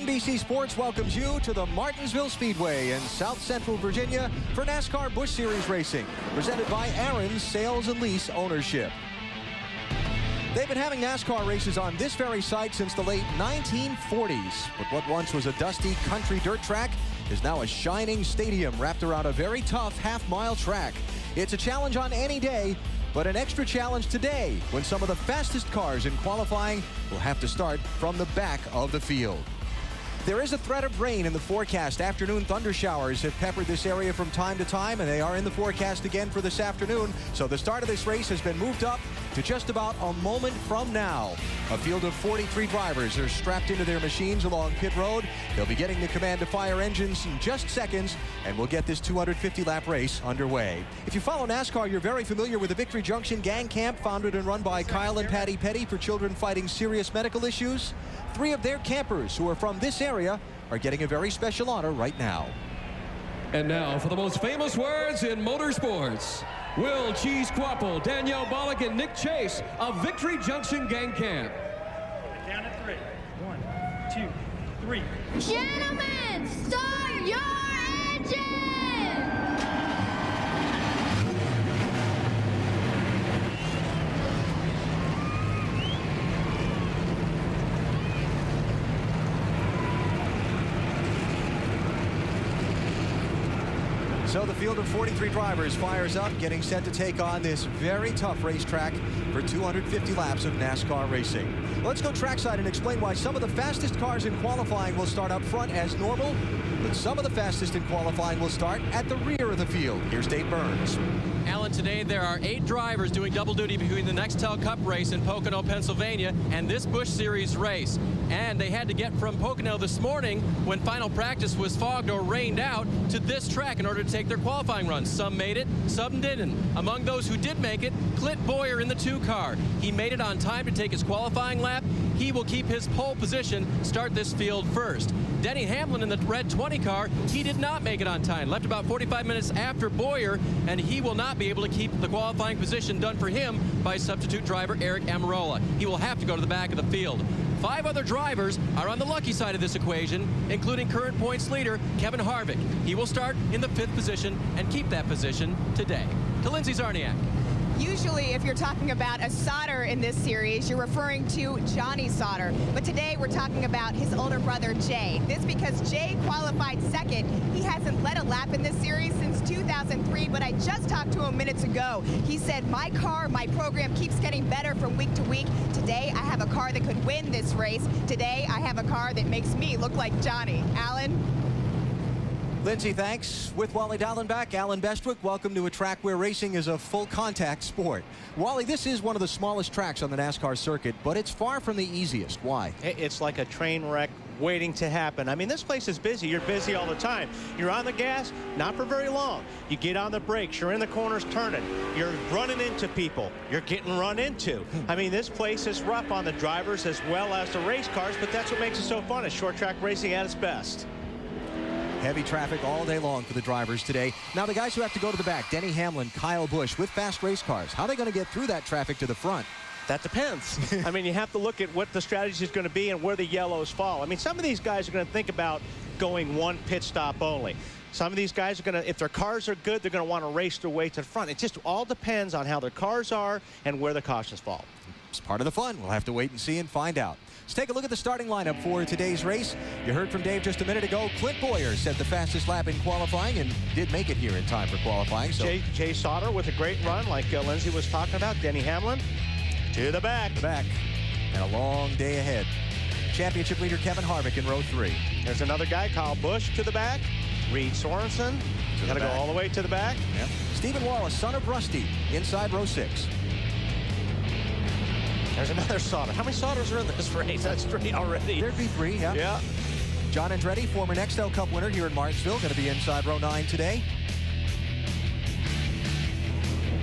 NBC Sports welcomes you to the Martinsville Speedway in South Central Virginia for NASCAR Busch Series racing, presented by Aaron's Sales and Lease Ownership. They've been having NASCAR races on this very site since the late 1940s, but what once was a dusty country dirt track is now a shining stadium wrapped around a very tough half-mile track. It's a challenge on any day, but an extra challenge today when some of the fastest cars in qualifying will have to start from the back of the field. There is a threat of rain in the forecast. Afternoon thunder showers have peppered this area from time to time, and they are in the forecast again for this afternoon. So the start of this race has been moved up to just about a moment from now. A field of 43 drivers are strapped into their machines along pit road. They'll be getting the command to fire engines in just seconds, and we'll get this 250-lap race underway. If you follow NASCAR, you're very familiar with the Victory Junction Gang Camp, founded and run by Kyle and Patty Petty for children fighting serious medical issues. 3 of their campers who are from this area are getting a very special honor right now. And now for the most famous words in motorsports. Will Cheese Quapple, Danielle Bollock, and Nick Chase of Victory Junction Gang Camp. Down at 3. 1, 2, 3. Gentlemen, start your engine! So the field of 43 drivers fires up, getting set to take on this very tough racetrack for 250 laps of NASCAR racing. Let's go trackside and explain why some of the fastest cars in qualifying will start up front as normal, but some of the fastest in qualifying will start at the rear of the field. Here's Dave Burns. Alan, today there are 8 drivers doing double duty between the Nextel Cup race in Pocono, Pennsylvania, and this Busch Series race. And they had to get from Pocono this morning, when final practice was fogged or rained out, to this track in order to take their qualifying runs. Some made it, some didn't. Among those who did make it, Clint Boyer in the 2 car. He made it on time to take his qualifying lap. He will keep his pole position, start this field first. Denny Hamlin in the red 20 car, he did not make it on time. Left about 45 minutes after Boyer, and he will not be able to keep the qualifying position done for him by substitute driver Eric Amarola. He will have to go to the back of the field. 5 other drivers are on the lucky side of this equation, including current points leader Kevin Harvick. He will start in the 5th position and keep that position today. To Lindsay Czarniak. Usually, if you're talking about a Sauter in this series, you're referring to Johnny Sauter. But today, we're talking about his older brother, Jay. This because Jay qualified 2nd. He hasn't led a lap in this series since 2003, but I just talked to him minutes ago. He said, my car, my program keeps getting better from week to week. Today, I have a car that could win this race. Today, I have a car that makes me look like Johnny. Alan? Lindsay, thanks. With Wally Dallenbach, Alan Bestwick, welcome to a track where racing is a full contact sport. Wally, this is one of the smallest tracks on the NASCAR circuit, but it's far from the easiest. Why? It's like a train wreck waiting to happen. I mean, this place is busy. You're busy all the time. You're on the gas, not for very long. You get on the brakes. You're in the corners turning. You're running into people. You're getting run into. I mean, this place is rough on the drivers as well as the race cars, but that's what makes it so fun. It's short track racing at its best. Heavy traffic all day long for the drivers today. Now, the guys who have to go to the back, Denny Hamlin, Kyle Busch, with fast race cars, how are they going to get through that traffic to the front? That depends. I mean, you have to look at what the strategy is going to be and where the yellows fall. I mean, some of these guys are going to think about going one pit stop only. Some of these guys are going to, if their cars are good, they're going to want to race their way to the front. It just all depends on how their cars are and where the cautions fall. It's part of the fun. We'll have to wait and see and find out. Let's take a look at the starting lineup for today's race. You heard from Dave just a minute ago. Clint Boyer set the fastest lap in qualifying and did make it here in time for qualifying. So Jay Sauter with a great run, like Lindsay was talking about. Denny Hamlin to the back. The back. And a long day ahead. Championship leader Kevin Harvick in row 3. There's another guy, Kyle Busch, to the back. Reed Sorensen. Got to go all the way to the back. Yep. Stephen Wallace, son of Rusty, inside row 6. There's another Sauter. How many Sauters are in this race? That's 3 already. There'd be 3, yeah. Yeah. John Andretti, former Nextel Cup winner here in Martinsville, going to be inside row 9 today.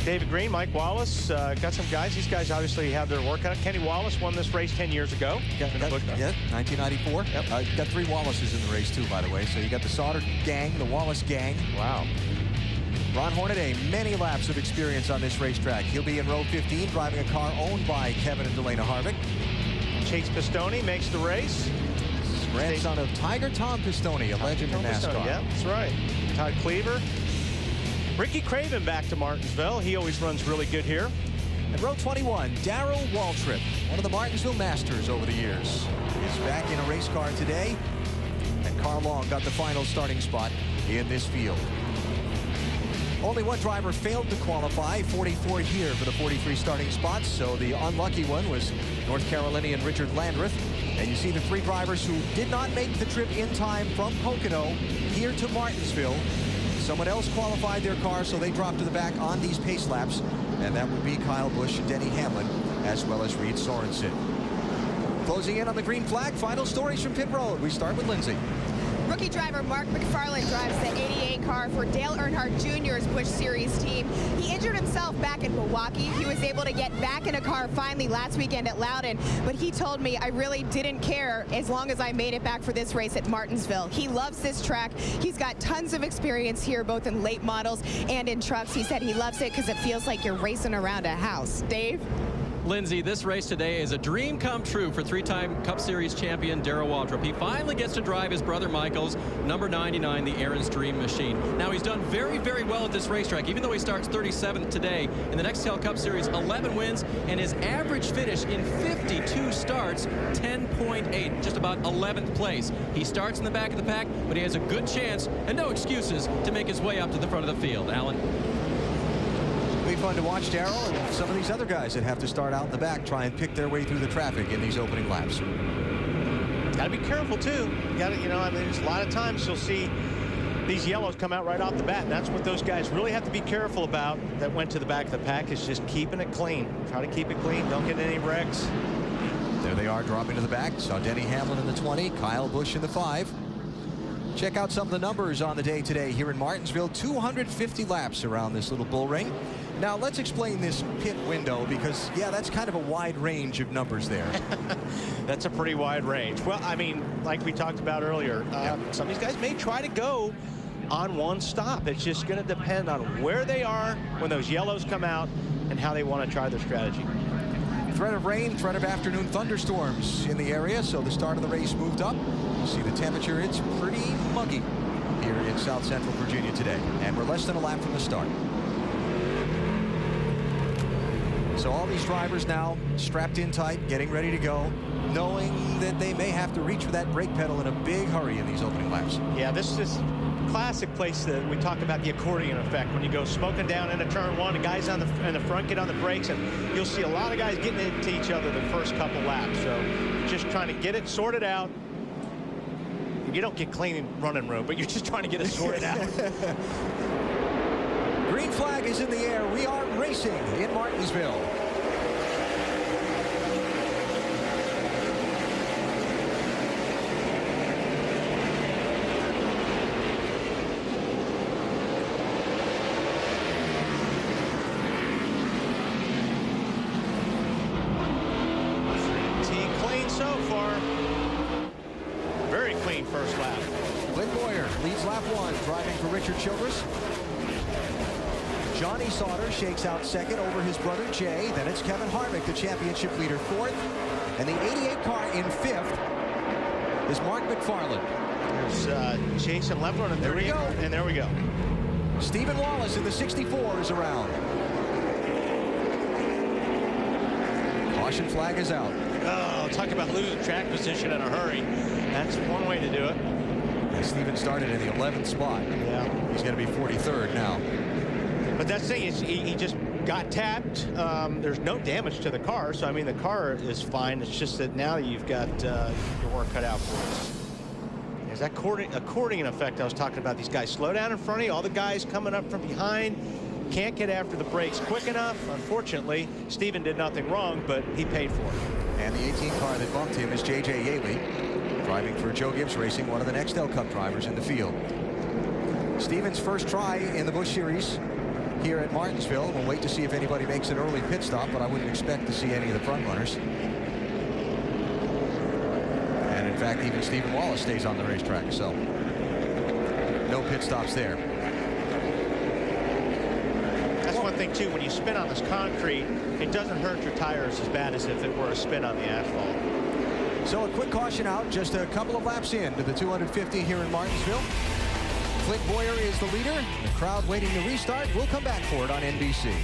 David Green, Mike Wallace, got some guys. These guys obviously have their work on it. Kenny Wallace won this race 10 years ago. Yeah, 1994. Yep. Got 3 Wallaces in the race, too, by the way. So you got the Sauter gang, the Wallace gang. Wow. Ron Hornaday, many laps of experience on this racetrack. He'll be in row 15, driving a car owned by Kevin and Delana Harvick. Chase Pistone makes the race. grandson of Tiger Tom Pistone, a legend in NASCAR. Yeah, that's right. Todd Cleaver. Ricky Craven back to Martinsville. He always runs really good here. And row 21, Darrell Waltrip, one of the Martinsville Masters over the years, is back in a race car today. And Carl Long got the final starting spot in this field. Only one driver failed to qualify, 44 here for the 43 starting spots. So the unlucky one was North Carolinian Richard Landreth. And you see the 3 drivers who did not make the trip in time from Pocono here to Martinsville. Someone else qualified their car, so they dropped to the back on these pace laps. And that would be Kyle Busch and Denny Hamlin, as well as Reed Sorensen. Closing in on the green flag, final stories from pit road. We start with Lindsay. Rookie driver Mark McFarland drives the 88 car for Dale Earnhardt Jr.'s Busch Series team. He injured himself back in Milwaukee. He was able to get back in a car finally last weekend at Loudon, but he told me, I really didn't care as long as I made it back for this race at Martinsville. He loves this track. He's got tons of experience here, both in late models and in trucks. He said he loves it because it feels like you're racing around a house. Dave? Lindsay, this race today is a dream come true for 3-time Cup Series champion Darrell Waltrip. He finally gets to drive his brother Michael's number 99, the Aaron's Dream Machine. Now, he's done very, very well at this racetrack, even though he starts 37th today. In the Nextel Cup Series, 11 wins, and his average finish in 52 starts, 10.8, just about 11th place. He starts in the back of the pack, but he has a good chance, and no excuses, to make his way up to the front of the field. Alan? It'll be fun to watch Darrell and some of these other guys that have to start out in the back, try and pick their way through the traffic in these opening laps. Got to be careful too. Got to, I mean, there's a lot of times you'll see these yellows come out right off the bat, and that's what those guys really have to be careful about. That went to the back of the pack is just keeping it clean. Try to keep it clean. Don't get any wrecks. There they are, dropping to the back. Saw Denny Hamlin in the 20, Kyle Busch in the 5. Check out some of the numbers on the day today here in Martinsville. 250 laps around this little bull ring. Now let's explain this pit window, because yeah, that's kind of a wide range of numbers there. That's a pretty wide range. Well, I mean, like we talked about earlier, some of these guys may try to go on one stop. It's just going to depend on where they are when those yellows come out and how they want to try their strategy. Threat of rain, threat of afternoon thunderstorms in the area, so the start of the race moved up. You see the temperature, it's pretty muggy here in South Central Virginia today, and we're less than a lap from the start. So all these drivers now strapped in tight, getting ready to go, knowing that they may have to reach for that brake pedal in a big hurry in these opening laps. Yeah, this is a classic place that we talk about the accordion effect. When you go smoking down into turn 1, the guys in the front get on the brakes, and you'll see a lot of guys getting into each other the first couple laps. So just trying to get it sorted out. You don't get clean running room, but you're just trying to get it sorted out. Green flag is in the air. We are racing in Martinsville. Team clean so far. Very clean first lap. Clint Boyer leads lap 1, driving for Richard Childress. Johnny Sauter shakes out second over his brother Jay. Then it's Kevin Harvick, the championship leader, 4th. And the 88 car in 5th is Mark McFarland. There's Jason Levlin, and there we go. And there we go. Stephen Wallace in the 64 is around. Caution flag is out. Oh, talk about losing track position in a hurry. That's one way to do it. And Stephen started in the 11th spot. Yeah. He's going to be 43rd now. But that's the thing is he just got tapped. There's no damage to the car, so I mean the car is fine. It's just that now you've got your work cut out for us. There's that accordion effect I was talking about. These guys slow down in front of you. All the guys coming up from behind can't get after the brakes quick enough. Unfortunately, Stephen did nothing wrong, but he paid for it. And the 18 car that bumped him is J.J. Yaley, driving for Joe Gibbs Racing, one of the Nextel Cup drivers in the field. Stephen's first try in the Busch Series here at Martinsville. We'll wait to see if anybody makes an early pit stop, but I wouldn't expect to see any of the front runners. And in fact, even Stephen Wallace stays on the racetrack, so no pit stops there. That's one thing too, when you spin on this concrete, it doesn't hurt your tires as bad as if it were a spin on the asphalt. So a quick caution out, just a couple of laps in to the 250 here in Martinsville. Clint Boyer is the leader. The crowd waiting to restart. We'll come back for it on NBC.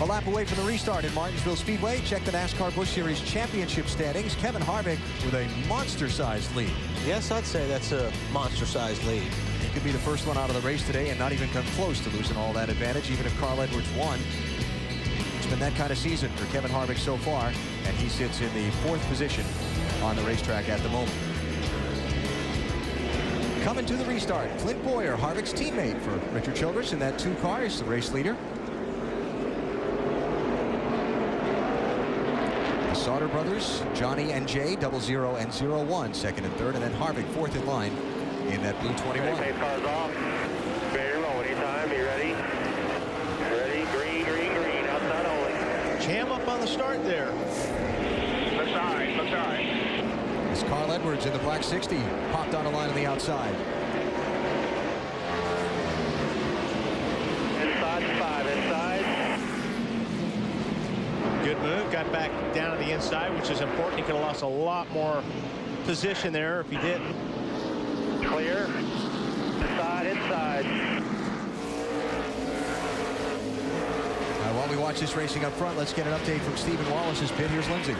A lap away from the restart in Martinsville Speedway. Check the NASCAR Busch Series Championship standings. Kevin Harvick with a monster-sized lead. Yes, I'd say that's a monster-sized lead. He could be the first one out of the race today and not even come close to losing all that advantage, even if Carl Edwards won. It's been that kind of season for Kevin Harvick so far, and he sits in the 4th position on the racetrack at the moment. Coming to the restart, Clint Boyer, Harvick's teammate for Richard Childress in that 2 car, is the race leader. The Sauter brothers, Johnny and Jay, 00 and 01, 2nd and 3rd, and then Harvick 4th in line in that blue 21. Pace car's off. Ready to roll anytime. You ready? Ready? Green, green, green. Outside only. Jam up on the start there. Looks all right. Looks all right. As Carl Edwards in the black 60 popped on a line on the outside. Inside 5. Inside. Good move. Got back down to the inside, which is important. He could have lost a lot more position there if he didn't. Clear. Inside, inside. While we watch this racing up front, let's get an update from Stephen Wallace's pit. Here's Lindsay.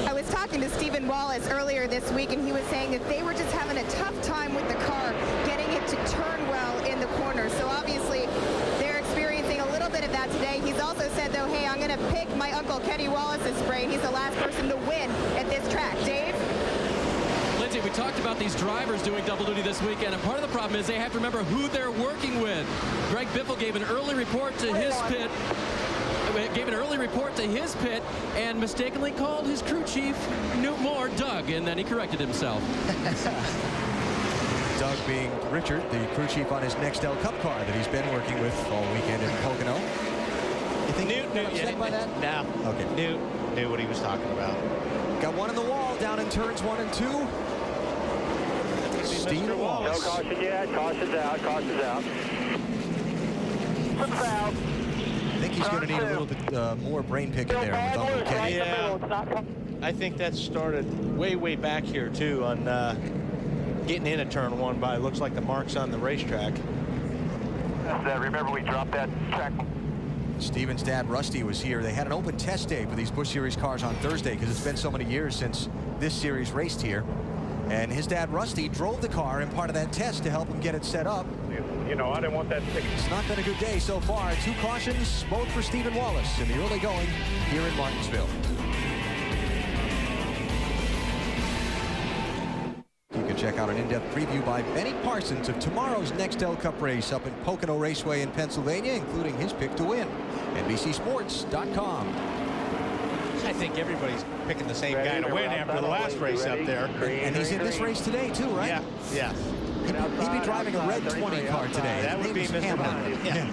I was talking to Stephen Wallace earlier this week, and he was saying that they were just having a tough time with the car, getting it to turn well in the corner. So obviously, they're experiencing a little bit of that today. He's also said, though, hey, I'm going to pick my uncle Kenny Wallace's spray. He's the last person to win at this track. Dave? Lindsay, we talked about these drivers doing double duty this weekend, and part of the problem is they have to remember who they're working with. Greg Biffle gave an early report to his pit. And mistakenly called his crew chief, Newt Moore, Doug, and then he corrected himself. Doug being Richard, the crew chief on his Nextel Cup car that he's been working with all weekend in Pocono. You think Newt upset by that? No. Okay. Newt knew what he was talking about. Got one in the wall down in turns 1 and 2. Steve Wallace. No caution yet. Caution's out. Caution's out. Slips out. I think he's going to need a little bit more brain picking there with Uncle Kenny. Yeah. I think that started way back here, too, on getting in a turn 1 by, looks like the marks on the racetrack. Remember, we dropped that track. Steven's dad, Rusty, was here. They had an open test day for these Busch Series cars on Thursday because it's been so many years since this series raced here. And his dad, Rusty, drove the car in part of that test to help him get it set up. You know, I didn't want that stick. It's not been a good day so far. 2 cautions, both for Stephen Wallace in the early going here in Martinsville. You can check out an in-depth preview by Benny Parsons of tomorrow's Nextel Cup race up in Pocono Raceway in Pennsylvania, including his pick to win. NBCSports.com. I think everybody's picking the same guy to win after the last race up there. And he's in this race today, too, right? Yeah, yeah. He'd be driving a red 20 car today. That would be Mr. Hamlin. Yeah.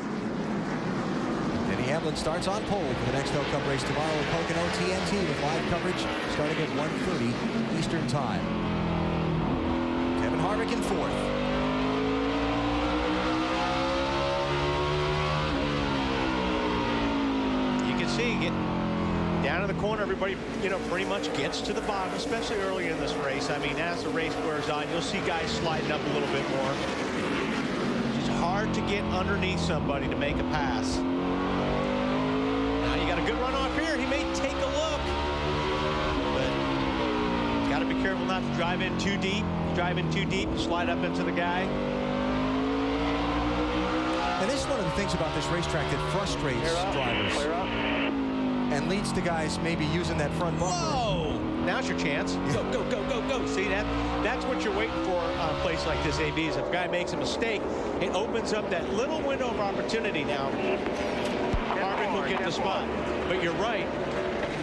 Denny Hamlin starts on pole for the Nextel Cup race tomorrow in Pocono. TNT with live coverage starting at 1:30 Eastern Time. Kevin Harvick in 4th. You can see getting down in the corner, everybody, you know, pretty much gets to the bottom, especially early in this race. I mean, as the race wears on, you'll see guys sliding up a little bit more. It's hard to get underneath somebody to make a pass. Now you got a good run off here. He may take a look, but got to be careful not to drive in too deep. You drive in too deep, you slide up into the guy. And this is one of the things about this racetrack that frustrates drivers. And leads to guys maybe using that front bumper. Whoa! Now's your chance. Go, go, go, go, go. See that? That's what you're waiting for on a place like this, AB, is if a guy makes a mistake, it opens up that little window of opportunity now. Harvick will get the spot. But you're right.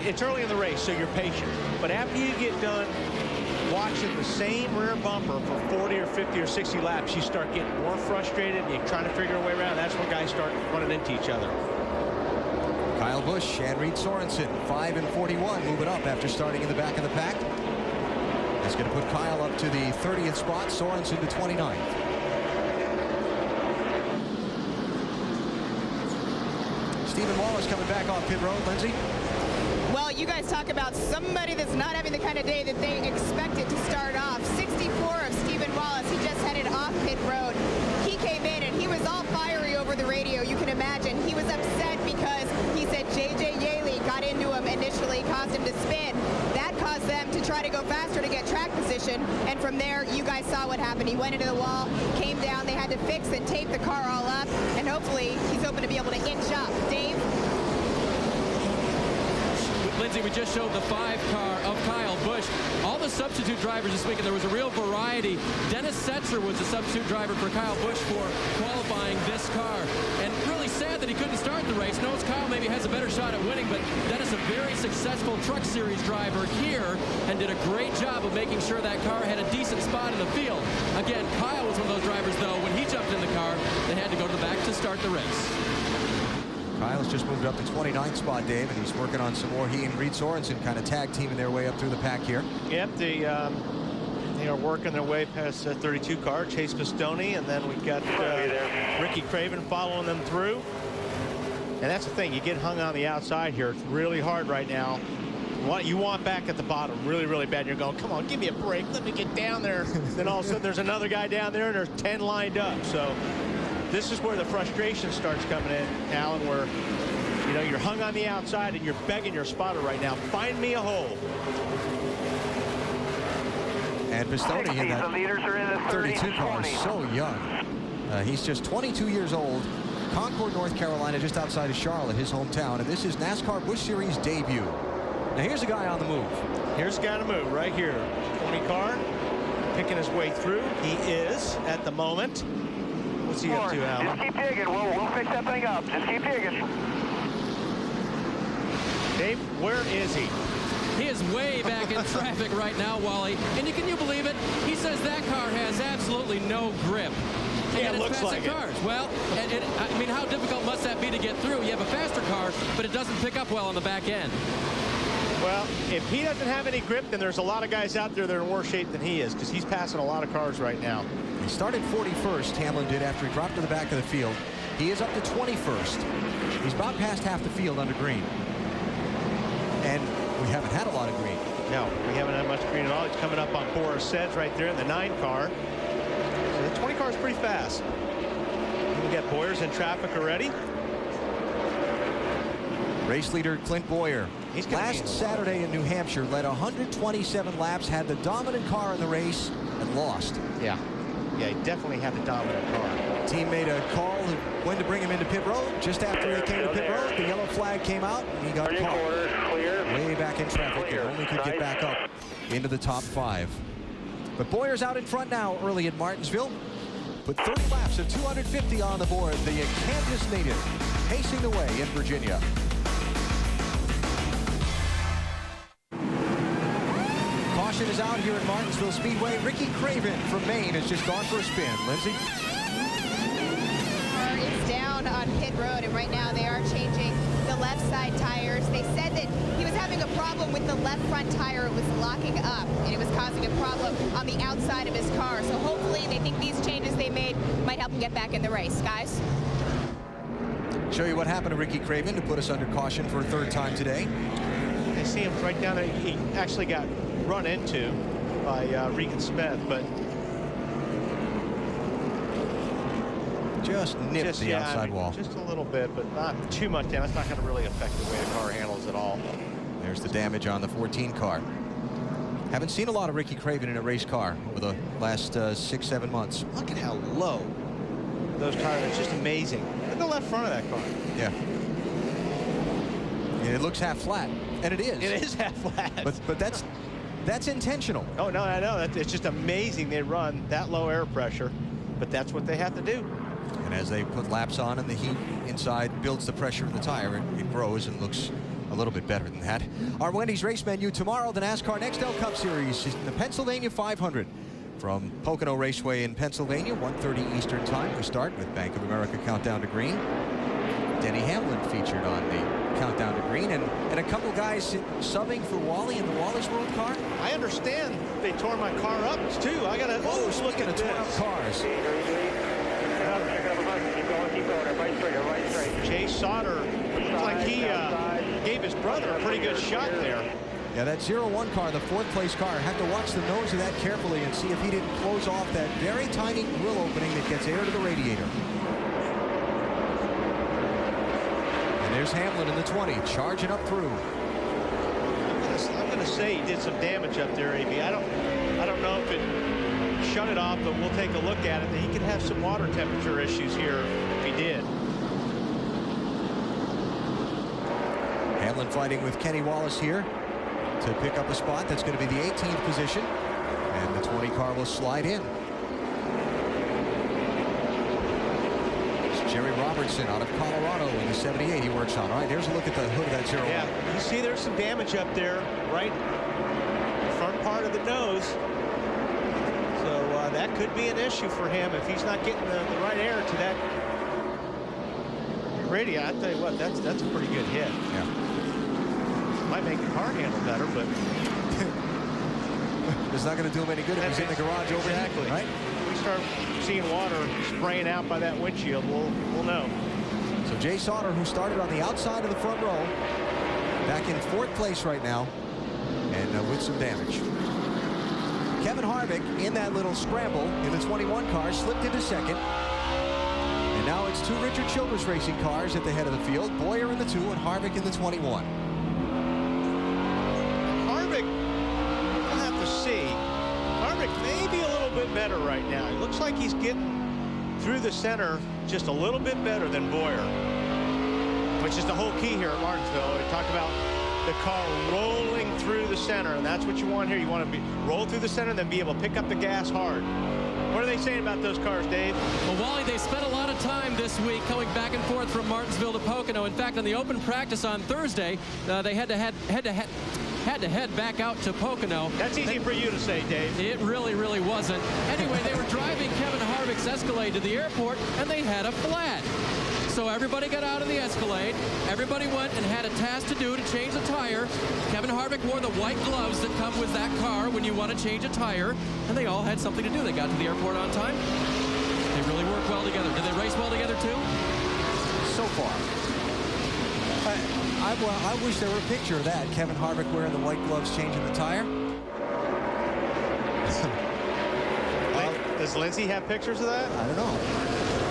It's early in the race, so you're patient. But after you get done watching the same rear bumper for 40 or 50 or 60 laps, you start getting more frustrated and you're trying to figure a way around. That's when guys start running into each other. Kyle Busch and Reed Sorensen, 5 and 41, moving up after starting in the back of the pack. That's going to put Kyle up to the 30th spot, Sorensen to 29th. Stephen Wallace coming back off pit road. Lindsay? Well, you guys talk about somebody that's not having the kind of day that they expected to start off. 64 of Stephen Wallace. He just headed off pit road. He came in and he was all fiery over the radio. You can imagine. He was upset because he said J.J. Yaley got into him initially, caused him to spin. That caused them to try to go faster to get track position. And from there, you guys saw what happened. He went into the wall, came down. They had to fix and tape the car all up. And hopefully, he's hoping to be able to inch up. Dave? Lindsay, we just showed the 5 car of Kyle Busch. All the substitute drivers this weekend, there was a real variety. Dennis Setzer was the substitute driver for Kyle Busch for qualifying this car. And really sad that he couldn't start the race. Knows Kyle maybe has a better shot at winning, but Dennis, a very successful Truck Series driver here, and did a great job of making sure that car had a decent spot in the field. Again, Kyle was one of those drivers, though, when he jumped in the car, they had to go to the back to start the race. Kyle's just moved up to 29th spot, Dave, and he's working on some more. He and Reed Sorensen kind of tag teaming their way up through the pack here. Yep, they are working their way past the 32 car, Chase Pistone, and then we've got Ricky Craven following them through. And that's the thing, you get hung on the outside here. It's really hard right now. You want back at the bottom really, really bad. You're going, come on, give me a break. Let me get down there. Then all of a sudden, there's another guy down there, and there's 10 lined up. So this is where the frustration starts coming in, Alan, where you're hung on the outside and you're begging your spotter right now, find me a hole. And Pistone in that 32 car is so young. He's just 22 years old. Concord, North Carolina, just outside of Charlotte, his hometown. And this is NASCAR Busch Series debut. Now here's a guy on the move. Here's a guy on the move right here. 20 car, picking his way through. He is at the moment. What's he up to, Alan? Just keep digging. We'll fix that thing up. Just keep digging. Dave, where is he? He is way back in traffic right now, Wally. And can you believe it? He says that car has absolutely no grip. Yeah, it looks like cars. Well, I mean, how difficult must that be to get through? You have a faster car, but it doesn't pick up well on the back end. Well, if he doesn't have any grip, then there's a lot of guys out there that are in worse shape than he is, because he's passing a lot of cars right now. He started 41st, Hamlin did, after he dropped to the back of the field. He is up to 21st. He's about past half the field under green. And we haven't had a lot of green. No, we haven't had much green at all. He's coming up on Boris Sedge right there in the 9 car. So the 20 car is pretty fast. We got Boyers in traffic already. Race leader Clint Boyer. Last Saturday in New Hampshire, led 127 laps, had the dominant car in the race, and lost. Yeah, he definitely had the dominant car. Team made a call when to bring him into pit road. Just after they came to pit road, the yellow flag came out, and he got caught way back in traffic and only could get back up into the top 5. But Boyer's out in front now early at Martinsville. Put 30 laps of 250 on the board. The Kansas native pacing the way in Virginia. Caution is out here at Martinsville Speedway. Ricky Craven from Maine has just gone for a spin. Lindsay? Car is down on pit road, and right now they are changing the left side tires. They said that he was having a problem with the left front tire. It was locking up, and it was causing a problem on the outside of his car. So hopefully they think these changes they made might help him get back in the race. Guys? Show you what happened to Ricky Craven to put us under caution for a 3rd time today. I see him right down there. He actually got run into by Regan Smith, but just nipped the outside wall. Just a little bit, but not too much down. It's not going to really affect the way the car handles at all. There's the damage on the 14 car. Haven't seen a lot of Ricky Craven in a race car over the last 6-7 months. Look at how low those tires are. It's just amazing. Look at the left front of that car. Yeah. It looks half flat, and it is. It is half flat. But that's intentional. Oh, no, I know. It's just amazing they run that low air pressure, but that's what they have to do. And as they put laps on and the heat inside builds the pressure in the tire, it grows and looks a little bit better than that. Our Wendy's race menu tomorrow, the NASCAR Nextel Cup Series in the Pennsylvania 500. From Pocono Raceway in Pennsylvania, 1:30 Eastern Time. We start with Bank of America Countdown to Green. Denny Hamlin featured on the Countdown to Green, and a couple guys subbing for Wally in the Wallace World car. I understand they tore my car up too. I gotta look at the 12 cars. Keep going, everybody straight, everybody straight. Chase Sauter Looks like he gave his brother a pretty good shot there. Yeah, that 0-1 car, the fourth place car, have to watch the nose of that carefully and see if he didn't close off that very tiny grill opening that gets air to the radiator. And there's Hamlin in the 20, charging up through. I'm going to say he did some damage up there, AB. I don't know if it shut it off, but we'll take a look at it. He could have some water temperature issues here if he did. Hamlin fighting with Kenny Wallace here to pick up a spot. That's going to be the 18th position, and the 20 car will slide in. It's Jerry Robertson out of Colorado in the 78 he works on. All right, there's a look at the hood of that 0-1. Yeah, you see there's some damage up there, right? The front part of the nose. So that could be an issue for him if he's not getting the right air to that radio. I tell you what, that's a pretty good hit. Yeah. Might make the car handle better, but it's not going to do him any good if he's in the garage overheating. Exactly. Right? If we start seeing water spraying out by that windshield, we'll know. So Jay Sauter, who started on the outside of the front row, back in fourth place right now, and with some damage. Kevin Harvick in that little scramble in the 21 car slipped into second. And now it's two Richard Childress Racing cars at the head of the field. Boyer in the 2 and Harvick in the 21. We'll have to see. Harvick may be a little bit better right now. It looks like he's getting through the center just a little bit better than Boyer, which is the whole key here at Martinsville. We talk about the car rolling through the center, and that's what you want here. You want to roll through the center and then be able to pick up the gas hard. What are they saying about those cars, Dave? Well, Wally, they spent a lot of time this week coming back and forth from Martinsville to Pocono. In fact, on the open practice on Thursday, they had to head back out to Pocono. That's easy for you to say, Dave. It really, really wasn't. Anyway, they were driving Kevin Harvick's Escalade to the airport, and they had a flat. So everybody got out of the Escalade. Everybody went and had a task to do to change the tire. Kevin Harvick wore the white gloves that come with that car when you want to change a tire, and they all had something to do. They got to the airport on time. They really worked well together. Did they race well together, too? So far. I wish there were a picture of that. Kevin Harvick wearing the white gloves, changing the tire. Does Lindsay have pictures of that? I don't know.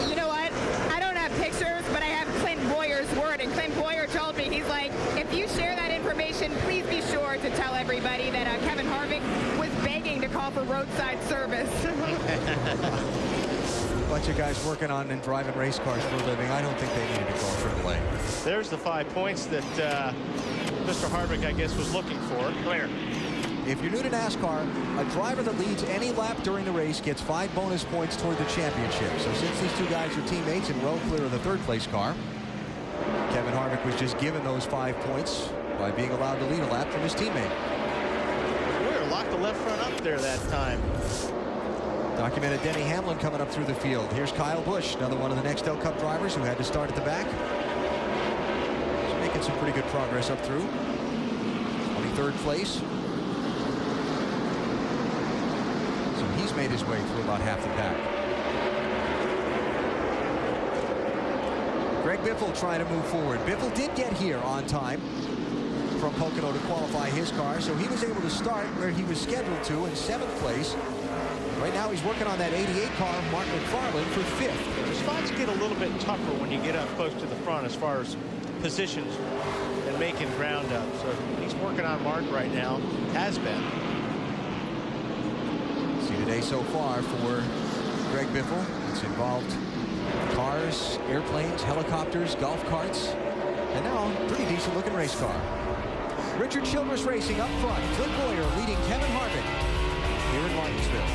You know what? I don't have pictures, but I have Clint Boyer's word. And Clint Boyer told me, he's like, if you share that information, please be sure to tell everybody that Kevin Harvick was begging to call for roadside service. A bunch of guys working on and driving race cars for a living. I don't think they needed to call AAA. There's the 5 points that Mr. Harvick, I guess, was looking for. Clear. If you're new to NASCAR, a driver that leads any lap during the race gets 5 bonus points toward the championship. So since these two guys are teammates and well clear of the third place car, Kevin Harvick was just given those 5 points by being allowed to lead a lap from his teammate. Boyer locked the left front up there that time. Documented Denny Hamlin coming up through the field. Here's Kyle Busch, another one of the Nextel Cup drivers who had to start at the back. He's making some pretty good progress up through. 23rd place. So he's made his way through about half the pack. Greg Biffle trying to move forward. Biffle did get here on time from Pocono to qualify his car, so he was able to start where he was scheduled to in 7th place. Right now he's working on that 88 car, Mark McFarland, for 5th. The spots get a little bit tougher when you get up close to the front as far as positions and making ground up. So he's working on Mark right now, has been. See today so far for Greg Biffle. It's involved cars, airplanes, helicopters, golf carts, and now a pretty decent looking race car. Richard Childress Racing up front. Clint Boyer leading Kevin Harvick here in Martinsville.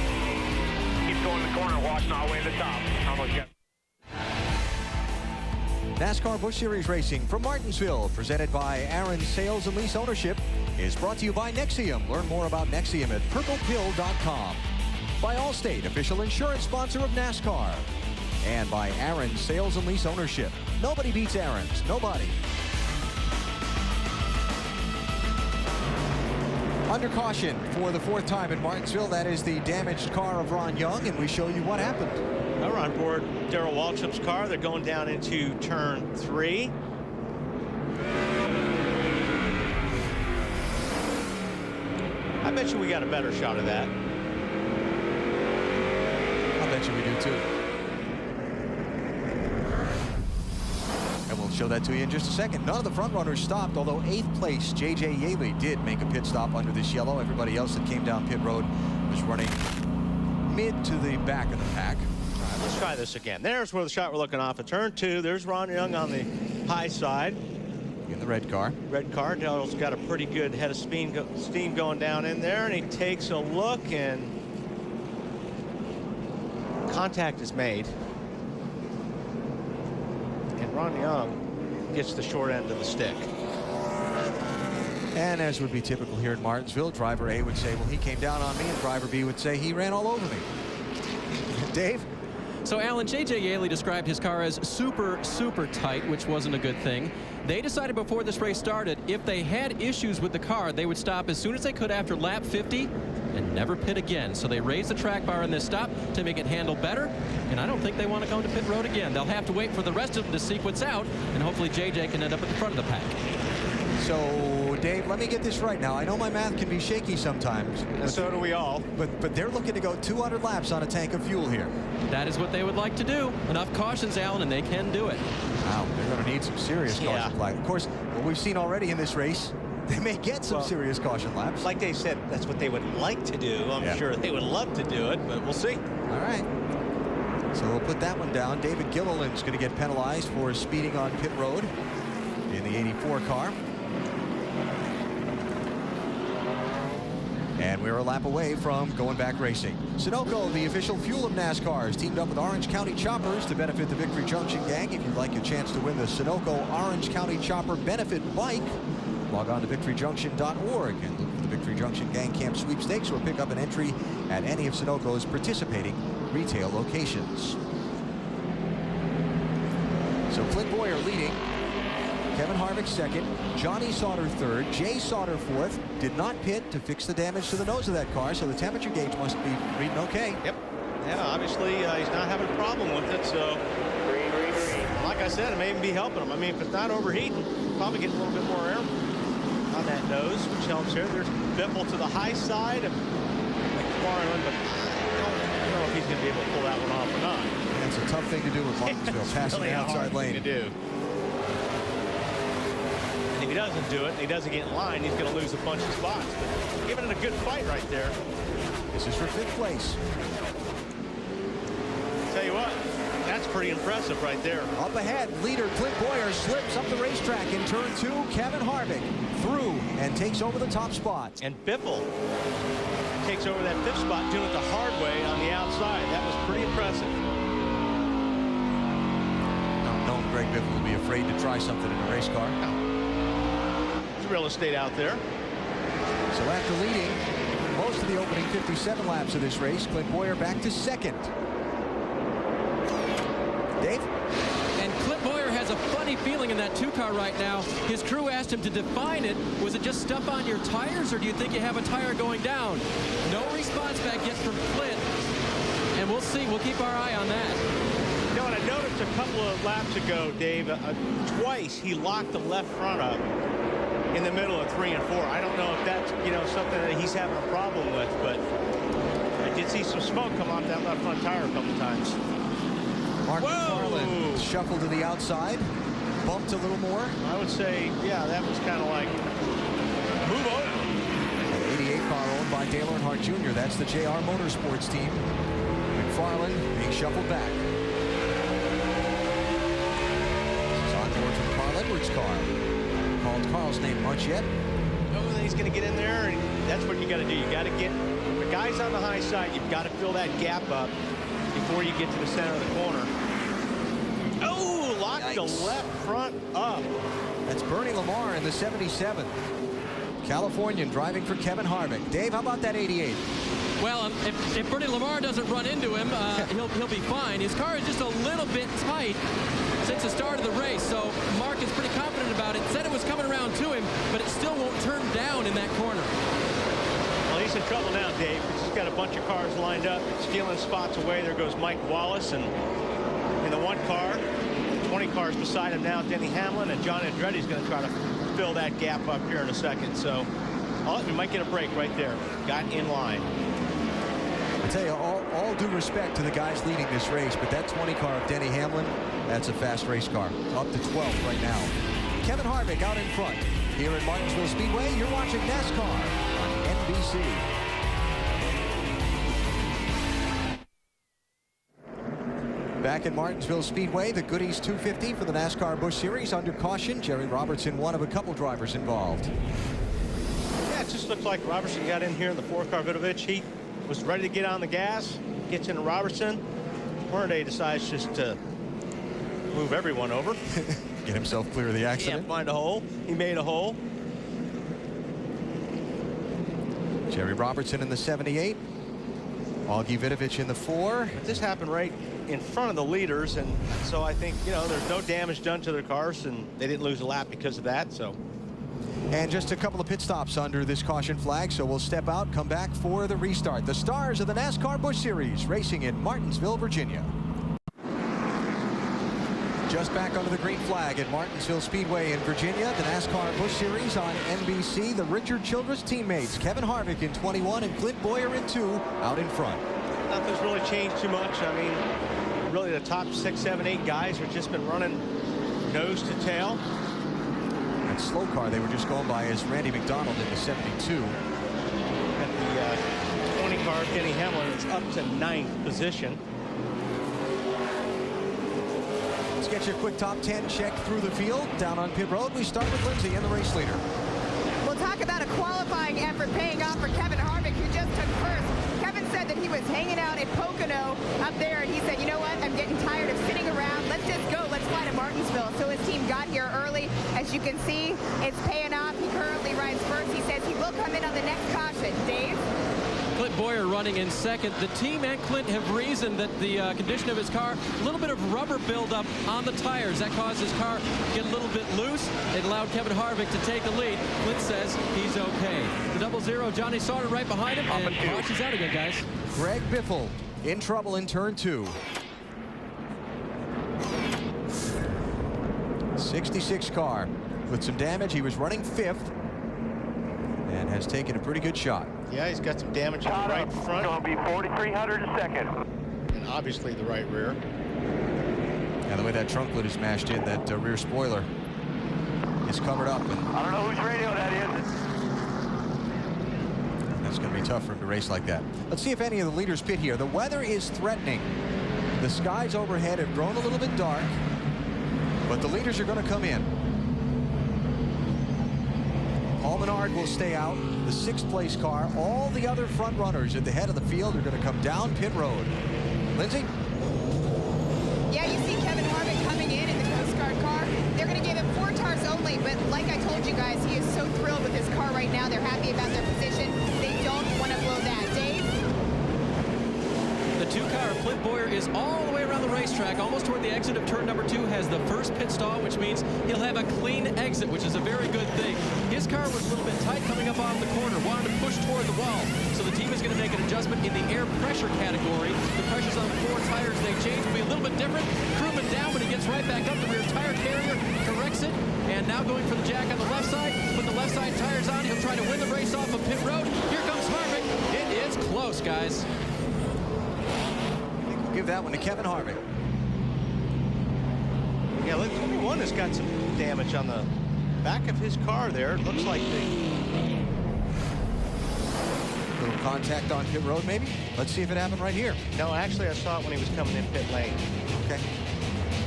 Keep going in the corner, watching all the way to the top. Almost got. NASCAR Busch Series Racing from Martinsville, presented by Aaron's Sales and Lease Ownership, is brought to you by Nexium. Learn more about Nexium at purplepill.com. By Allstate, official insurance sponsor of NASCAR. And by Aaron's Sales and Lease Ownership. Nobody beats Aaron's. Nobody. Under caution for the 4th time in Martinsville. That is the damaged car of Ron Young, and we show you what happened. Now we're on board Darrell Waltrip's car. They're going down into turn 3. I bet you we got a better shot of that. I bet you we do too. And we'll show that to you in just a second. None of the front runners stopped, although 8th place J.J. Yaley did make a pit stop under this yellow. Everybody else that came down pit road was running mid to the back of the pack. All right, let's try this again. There's where the shot we're looking off at turn 2. There's Ron Young on the high side. In the red car. Red car. Darrell's got a pretty good head of steam going down in there, and he takes a look, and contact is made. And Ron Young gets the short end of the stick. And as would be typical here in Martinsville, driver A would say, well, he came down on me, and driver B would say, he ran all over me. Dave? So, Alan, J.J. Yaley described his car as super, super tight, which wasn't a good thing. They decided before this race started, if they had issues with the car, they would stop as soon as they could after lap 50 and never pit again. So they raised the track bar in this stop to make it handle better, and I don't think they want to go into pit road again. They'll have to wait for the rest of them to sequence out, and hopefully J.J. can end up at the front of the pack. So, Dave, let me get this right now. I know my math can be shaky sometimes. And so do we all. But they're looking to go 200 laps on a tank of fuel here. That is what they would like to do. Enough cautions, Alan, and they can do it. Wow, they're going to need some serious caution flag. Of course, what we've seen already in this race, they may get some serious caution laps. Like they said, that's what they would like to do. I'm sure they would love to do it, but we'll see. All right. So we'll put that one down. David Gilliland's going to get penalized for speeding on pit road in the 84 car. And we're a lap away from going back racing. Sunoco, the official fuel of NASCAR, has teamed up with Orange County Choppers to benefit the Victory Junction gang. If you'd like a chance to win the Sunoco Orange County Chopper benefit bike, log on to victoryjunction.org and look for the Victory Junction Gang Camp Sweepstakes or pick up an entry at any of Sunoco's participating retail locations. So Clint Boyer leading. Kevin Harvick second, Johnny Sauter third, Jay Sauter fourth. Did not pit to fix the damage to the nose of that car, so the temperature gauge must be reading okay. Yep. Yeah, obviously he's not having a problem with it, so like I said, it may even be helping him. I mean, if it's not overheating, probably getting a little bit more air on that nose, which helps here. There's Biffle to the high side of McFarland, but I don't know if he's going to be able to pull that one off or not. That's a tough thing to do with Martinsville, passing really the outside lane. To do. If he doesn't do it, and he doesn't get in line, he's going to lose a bunch of spots. But giving it a good fight right there. This is for 5th place. Tell you what, that's pretty impressive right there. Up ahead, leader Clint Boyer slips up the racetrack in turn 2. Kevin Harvick through and takes over the top spot. And Biffle takes over that 5th spot, doing it the hard way on the outside. That was pretty impressive. Not known Greg Biffle to be afraid to try something in a race car. No. Real estate out there. So after leading most of the opening 57 laps of this race, Clint Boyer back to second. Dave? And Clint Boyer has a funny feeling in that 2 car right now. His crew asked him to define it. Was it just stuff on your tires, or do you think you have a tire going down? No response back yet from Clint. And we'll see. We'll keep our eye on that. You know what, I noticed a couple of laps ago, Dave, twice he locked the left front up in the middle of 3 and 4. I don't know if that's, something that he's having a problem with, but I did see some smoke come off that left front tire a couple times. Mark McFarland shuffled to the outside, bumped a little more. I would say, yeah, that was kind of like, move over. An 88 car owned by Dale Earnhardt Jr. That's the JR Motorsports team. McFarland being shuffled back. This is on board from Carl Edwards' car. Called Carl's name much yet. Oh, then he's going to get in there, and that's what you got to do. You got to get the guys on the high side. You've got to fill that gap up before you get to the center of the corner. Oh, locked the left front up. That's Bernie Lamar in the 77. Californian driving for Kevin Harvick. Dave, how about that 88? Well, if Bernie Lamar doesn't run into him, he'll be fine. His car is just a little bit tight since the start of the race, so Mark is pretty confident about it. Said it was coming around to him, but it still won't turn down in that corner. Well, he's in trouble now, Dave, because he's got a bunch of cars lined up, stealing spots away. There goes Mike Wallace, and in the 1 car, 20 cars beside him now, Denny Hamlin, and John Andretti's going to try to fill that gap up here in a second. So Oh, you might get a break right there. Got in line. I tell you, all due respect to the guys leading this race, but that 20 car of Denny Hamlin, that's a fast race car. Up to 12th right now. Kevin Harvick out in front. Here at Martinsville Speedway, you're watching NASCAR on NBC. Back at Martinsville Speedway, the Goody's 250 for the NASCAR Busch Series under caution. Jerry Robertson, one of a couple drivers involved. Yeah, it just looked like Robertson got in here in the 4-car Vidovich. He was ready to get on the gas, gets into Robertson. Hornaday decides just to move everyone over. Get himself clear of the accident. Can't find a hole. He made a hole. Jerry Robertson in the 78. Augie Vidovich in the 4. But this happened right in front of the leaders, and so I think, you know, there's no damage done to their cars, and they didn't lose a lap because of that. So. And just a couple of pit stops under this caution flag, so we'll step out, come back for the restart. The stars of the NASCAR Busch Series racing in Martinsville, Virginia. Just back under the green flag at Martinsville Speedway in Virginia, the NASCAR Busch Series on NBC. The Richard Childress teammates, Kevin Harvick in 21 and Clint Boyer in 2, out in front. Nothing's really changed too much. I mean, really the top 6, 7, 8 guys have just been running nose to tail. That slow car they were just going by is Randy McDonald in the 72. And the 20 car, Denny Hamlin, is up to 9th position. Let's get you a quick top 10 check through the field. Down on pit road, we start with Lindsay and the race leader. We'll talk about a qualifying effort paying off for Kevin Harvick, who just took first. Kevin said that he was hanging out at Pocono up there, and he said, you know what, I'm getting tired of sitting around. Let's just go. Let's fly to Martinsville. So his team got here early. As you can see, it's paying off. He currently rides first. He says he will come in on the next caution. Dave? Clint Boyer running in second. The team and Clint have reasoned that the condition of his car, a little bit of rubber buildup on the tires. That caused his car to get a little bit loose. It allowed Kevin Harvick to take the lead. Clint says he's okay. The 00, Johnny Sauter right behind him, and caution's out again, guys. Greg Biffle in trouble in turn 2. 66 car with some damage. He was running 5th and has taken a pretty good shot. Yeah, he's got some damage on the right front. It's going to be 4,300 a second. And obviously the right rear. And the way that trunk lid is mashed in, that rear spoiler is covered up. And I don't know whose radio that is. that's going to be tough for him to race like that. Let's see if any of the leaders pit here. The weather is threatening. The skies overhead have grown a little bit dark, but the leaders are going to come in. Paul Menard will stay out, the 6th place car. All the other front runners at the head of the field are going to come down pit road. Lindsay? Yeah, you see Kevin Harvick coming in the Coast Guard car. They're going to give him 4 tires only, but like I told you guys, he is so thrilled with his car right now. They're happy about their position. They don't want to blow that. Dave? The 2-car of Clint Boyer is all the way around the racetrack, almost toward the exit of turn number 2, has the first pit stall, which means he'll have a clean exit, which is a very good thing. His car was a little bit tight coming up off the corner, wanted to push toward the wall. So the team is going to make an adjustment in the air pressure category. The pressures on the 4 tires they change will be a little bit different. Krugman down, but he gets right back up. The rear tire carrier corrects it. And now going for the jack on the left side. Put the left side tires on. He'll try to win the race off of pit road. Here comes Harvick. It is close, guys. Give that one to Kevin Harvick. Yeah, look, 21 has got some damage on the back of his car there. It looks like Little contact on pit road, maybe? Let's see if it happened right here. No, actually, I saw it when he was coming in pit lane. Okay.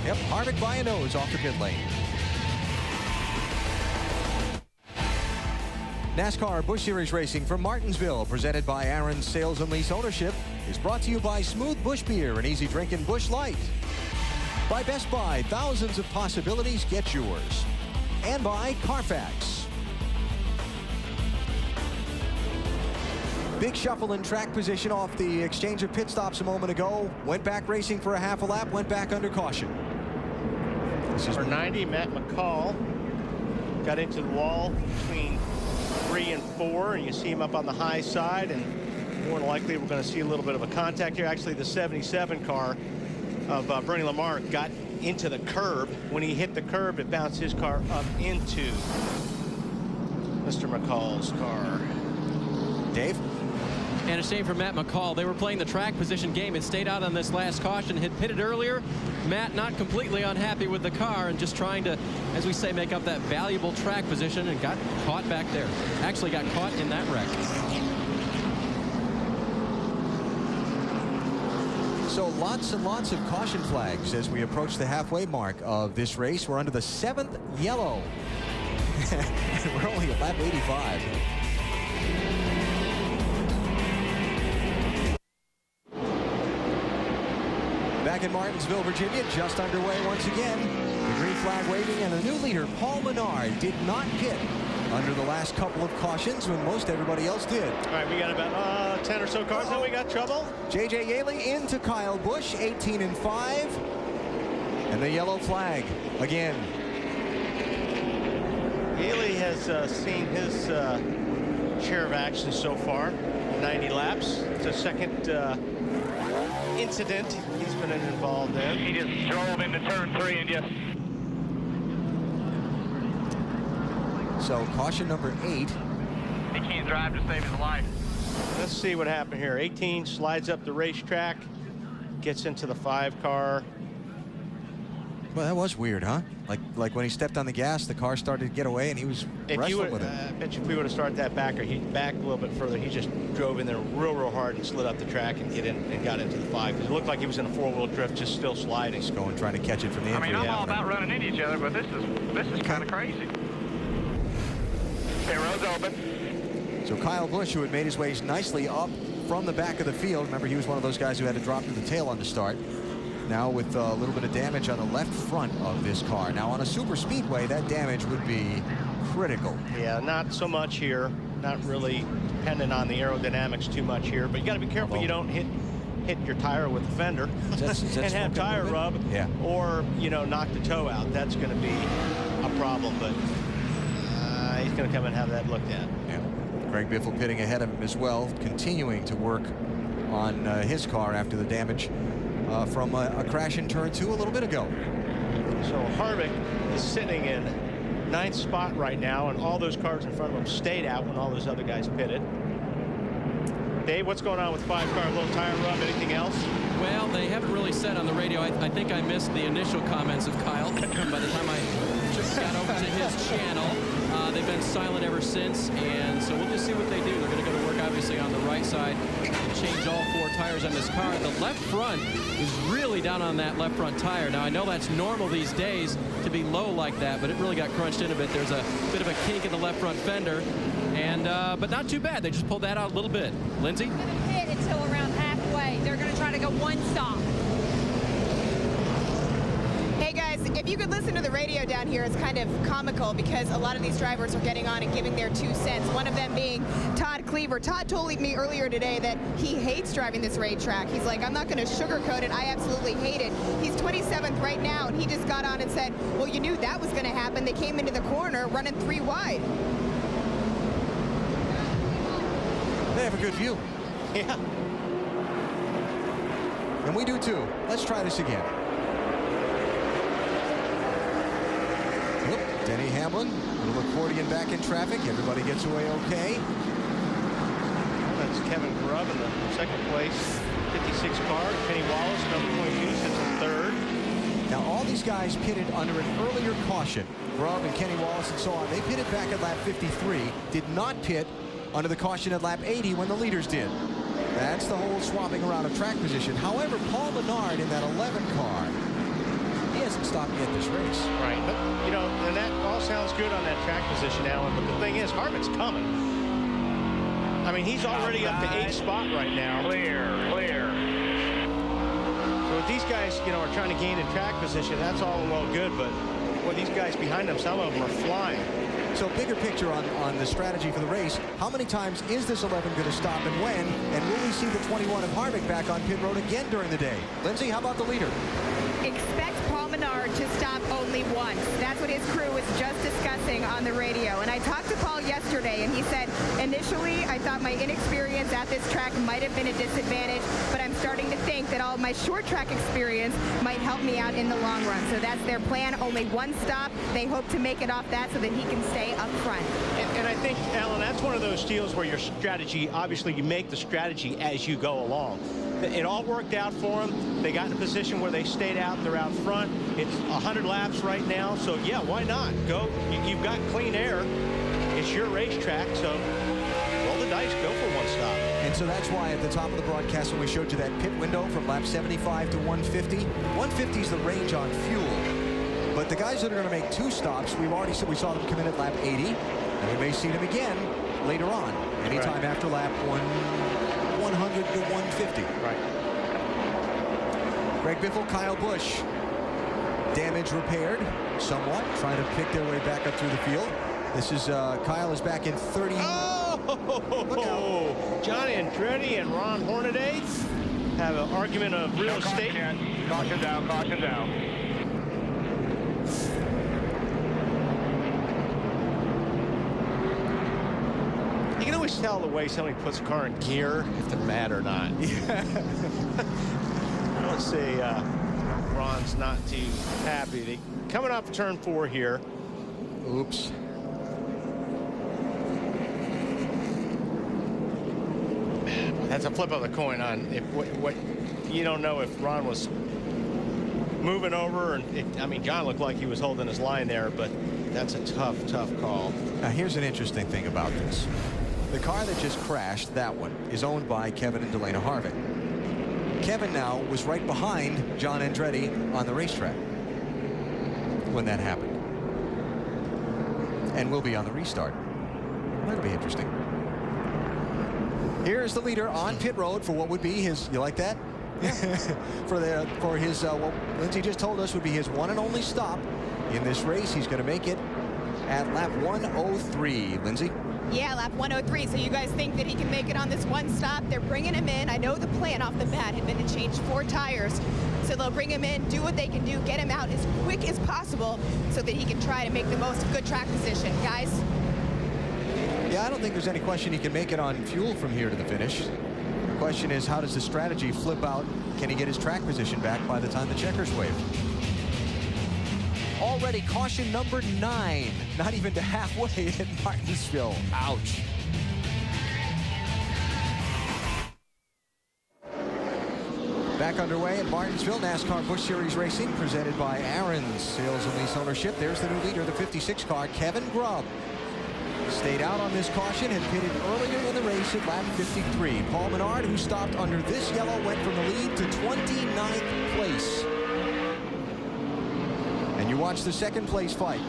Yep, Harvick by a nose off the pit lane. NASCAR Busch Series Racing from Martinsville, presented by Aaron's Sales and Lease Ownership, is brought to you by Smooth Busch Beer and Easy Drinking Busch Light. By Best Buy, thousands of possibilities, get yours. And by Carfax. Big shuffle in track position off the exchange of pit stops a moment ago. Went back racing for a half a lap, went back under caution. This is for 90, Matt McCall got into the wall between 3 and 4, and you see him up on the high side, and more than likely we're going to see a little bit of a contact here. Actually, the 77 car of Bernie Lamar got into the curb. When he hit the curb, it bounced his car up into Mr. McCall's car. Dave? And a shame for Matt McCall. They were playing the track position game. It stayed out on this last caution, had pitted earlier. Matt not completely unhappy with the car and just trying to, as we say, make up that valuable track position, and got caught back there. Actually got caught in that wreck. So lots and lots of caution flags as we approach the halfway mark of this race. We're under the 7th yellow. And we're only at lap 85. Back in Martinsville, Virginia, just underway once again. The green flag waving, and the new leader, Paul Menard, did not pit under the last couple of cautions when most everybody else did. All right, we got about 10 or so cars. Now we got trouble. J.J. Yaley into Kyle Busch, 18 and 5. And the yellow flag again. Yaley has seen his share of action so far, 90 laps. It's a second incident he's been involved in. He just drove into turn 3 and just... So caution number 8. He can't drive to save his life. Let's see what happened here. 18 slides up the racetrack, gets into the 5 car. Well, that was weird, huh? Like when he stepped on the gas, the car started to get away, and he was wrestling with it. I bet you if we would have started that back, or he backed a little bit further, he just drove in there real hard and slid up the track and got into the 5. It looked like he was in a 4-wheel drift, just still sliding. Just going, trying to catch it from the entry. I mean, I'm all about running into each other, but this is kind of crazy. Pit road's open. So Kyle Busch, who had made his way nicely up from the back of the field, remember he was one of those guys who had to drop to the tail on the start. Now with a little bit of damage on the left front of this car. Now on a super speedway, that damage would be critical. Yeah, not so much here. Not really dependent on the aerodynamics too much here, but you got to be careful you don't hit your tire with the fender and have tire rub, or knock the toe out. That's going to be a problem, but he's going to come and have that looked at. Yeah. Greg Biffle pitting ahead of him as well, continuing to work on his car after the damage from a crash in turn 2 a little bit ago. So Harvick is sitting in 9th spot right now, and all those cars in front of him stayed out when all those other guys pitted. Dave, what's going on with 5 car? A little tire rub, anything else? Well, they haven't really said on the radio. I think I missed the initial comments of Kyle by the time I just got over to his channel. They've been silent ever since, and so we'll just see what they do. They're going to go to work, obviously, on the right side and change all 4 tires on this car. The left front is really down on that left front tire. Now, I know that's normal these days to be low like that, but it really got crunched in a bit. There's a bit of a kink in the left front fender, and but not too bad. They just pulled that out a little bit. Lindsay? They're going to hit until around halfway. They're going to try to go 1 stop. Hey guys, if you could listen to the radio down here, it's kind of comical because a lot of these drivers are getting on and giving their 2 cents. One of them being Todd Cleaver. Todd told me earlier today that he hates driving this racetrack. He's like, I'm not going to sugarcoat it. I absolutely hate it. He's 27th right now, and he just got on and said, well, you knew that was going to happen. They came into the corner running 3 wide. They have a good view. Yeah. And we do too. Let's try this again. Denny Hamlin, a little accordion back in traffic. Everybody gets away okay. That's Kevin Grubb in the 2nd place, 56 car. Kenny Wallace, number 22, sits in 3rd. Now, all these guys pitted under an earlier caution. Grubb and Kenny Wallace and so on. They pitted back at lap 53, did not pit under the caution at lap 80 when the leaders did. That's the whole swapping around of track position. However, Paul Menard in that 11 car, he hasn't stopped yet this race. Right, but and that all sounds good on that track position, Alan, but the thing is, Harvick's coming. I mean, he's already up to 8th spot right now. Clear. So if these guys, are trying to gain in track position, that's all well good, but boy, these guys behind them, some of them are flying. So bigger picture on the strategy for the race, how many times is this 11 going to stop and when? And will we see the 21 of Harvick back on pit road again during the day? Lindsay, how about the leader? Expect Paul Paul Menard to stop only once. That's what his crew was just discussing on the radio. And I talked to Paul yesterday, and he said, initially, I thought my inexperience at this track might have been a disadvantage, but I'm starting to think that all of my short track experience might help me out in the long run. So that's their plan, only one stop. They hope to make it off that so that he can stay up front. And I think, Alan, that's one of those deals where your strategy, obviously you make the strategy as you go along. It all worked out for them. They got in a position where they stayed out. They're out front. It's 100 laps right now. So, yeah, why not? Go. You've got clean air. It's your racetrack. So roll the dice. Go for one stop. And so that's why at the top of the broadcast when we showed you that pit window from lap 75 to 150, 150 is the range on fuel. But the guys that are going to make two stops, we've already said we saw them come in at lap 80, and we may see them again later on, anytime after lap 100 to 150. Right. Greg Biffle, Kyle Busch. Damage repaired somewhat, trying to pick their way back up through the field. This is Kyle is back in 30. Oh! Johnny Andretti and Ron Hornaday have an argument of real estate. Caution down, caution down. You can always tell the way somebody puts a car in gear if they're mad or not. Let's say Ron's not too happy. Coming off turn 4 here. Oops. That's a flip of the coin on if what you don't know if Ron was moving over, and I mean John looked like he was holding his line there, but that's a tough call. Now here's an interesting thing about this. The car that just crashed, that one, is owned by Kevin and Delana Harvick. Kevin now was right behind John Andretti on the racetrack when that happened, and will be on the restart. That'll be interesting. Here's the leader on pit road for what would be his, you like that? for his, what Lindsay just told us would be his one and only stop in this race. He's going to make it at lap 103. Lindsay? Yeah, lap 103. So you guys think that he can make it on this one stop? They're bringing him in. I know the plan off the bat had been to change 4 tires. So they'll bring him in, do what they can do, get him out as quick as possible so that he can try to make the most of good track position. Guys? Yeah, I don't think there's any question he can make it on fuel from here to the finish. The question is, how does the strategy flip out? Can he get his track position back by the time the checkers wave? Already caution number 9. Not even to halfway at Martinsville. Ouch. Back underway at Martinsville, NASCAR Busch Series Racing, presented by Aaron's Sales and Lease Ownership. There's the new leader, the 56 car, Kevin Grubb. Stayed out on this caution, had pitted earlier in the race at lap 53. Paul Menard, who stopped under this yellow, went from the lead to 29th place. And you watch the second place fight.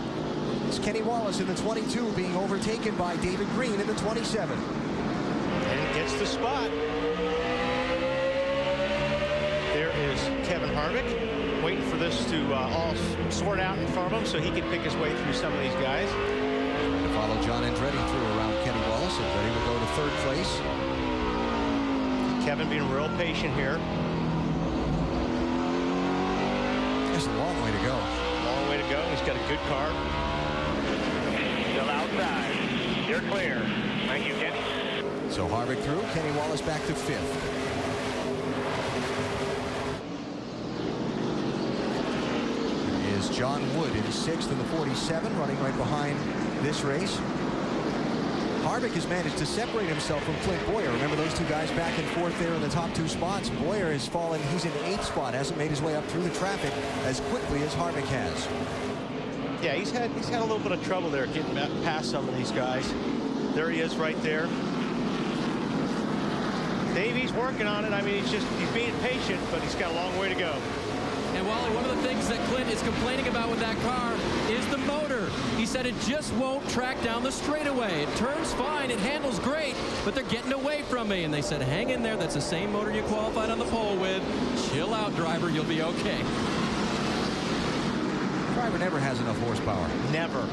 It's Kenny Wallace in the 22 being overtaken by David Green in the 27. And gets the spot. There is Kevin Harvick waiting for this to all sort out in front of him so he can pick his way through some of these guys. Follow John Andretti through around Kenny Wallace. Andretti will go to 3rd place. Kevin being real patient here. There's a long way to go. Long way to go. He's got a good car. Still outside. You're clear. Thank you, Kenny. So Harvick through. Kenny Wallace back to 5th. Is John Wood in 6th in the 47, running right behind this race. Harvick has managed to separate himself from Clint Boyer. Remember those two guys back and forth there in the top 2 spots. Boyer has fallen. He's in 8th spot. Hasn't made his way up through the traffic as quickly as Harvick has. Yeah, he's had a little bit of trouble there getting past some of these guys. There he is right there. Davey's working on it. I mean, he's being patient, but he's got a long way to go. And Wally, one of the things that Clint is complaining about with that car is the motor. He said it just won't track down the straightaway. It turns fine, it handles great, but they're getting away from me. And they said, hang in there, that's the same motor you qualified on the pole with. Chill out, driver, you'll be okay. Driver never has enough horsepower. Never.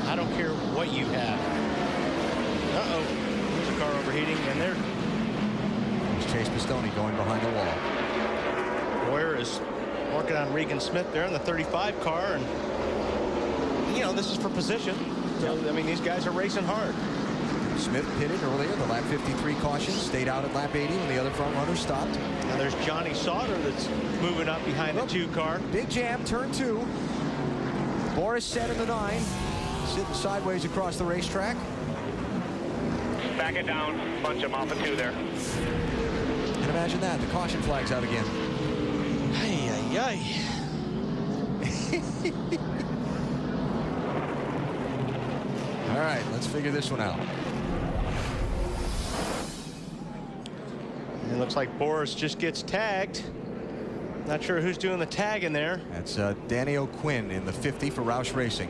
I don't care what you have. Uh-oh. There's a car overheating, and there's Chase Pistone going behind the wall. Boyer is working on Regan Smith there in the 35 car, and you know, this is for position. So I mean, these guys are racing hard. Smith pitted earlier, the lap 53 caution, stayed out at lap 80 when the other front runner stopped. Now there's Johnny Sauter that's moving up behind the 2 car. Big jam, turn 2. Boris set in the 9, sitting sideways across the racetrack. Back it down, bunch them off of 2 there. And imagine that, the caution flag's out again. Ay, ay, ay. All right, let's figure this one out. It looks like Boris just gets tagged. Not sure who's doing the tag in there. That's Danny O'Quinn in the 50 for Roush Racing.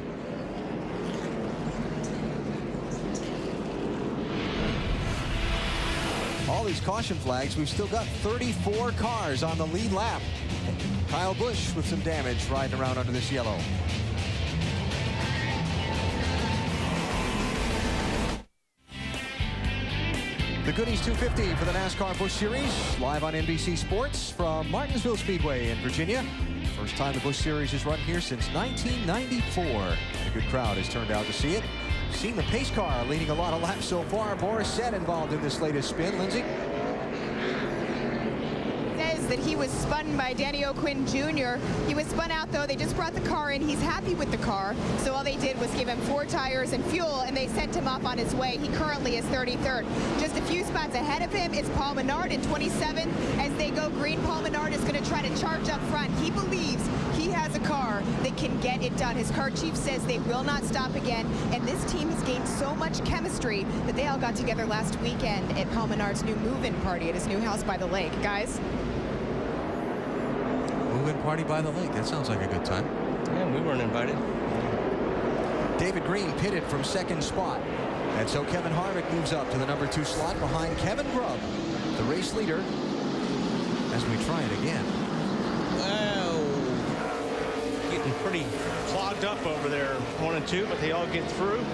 All these caution flags, we've still got 34 cars on the lead lap. Kyle Busch with some damage riding around under this yellow. The Goody's 250 for the NASCAR Busch Series, live on NBC Sports from Martinsville Speedway in Virginia. First time the Busch Series has run here since 1994. And a good crowd has turned out to see it. Seen the pace car leading a lot of laps so far. Boris Said involved in this latest spin. Lindsay? Says that he was spun by Danny O'Quinn Jr. He was spun out, though. They just brought the car in. He's happy with the car. So all they did was give him 4 tires and fuel, and they sent him off on his way. He currently is 33rd. Just a few spots ahead of him is Paul Menard in 27. As they go green, Paul Menard is going to try to charge up front. He believes he has a car that can get it done. His car chief says they will not stop again. And this team has gained so much chemistry that they all got together last weekend at Paul Menard's new move-in party at his new house by the lake. Guys? Move-in party by the lake. That sounds like a good time. Yeah, we weren't invited. David Green pitted from 2nd spot. And so Kevin Harvick moves up to the number 2 slot behind Kevin Grubb, the race leader, as we try it again. Wow. Getting pretty clogged up over there, 1 and 2, but they all get through.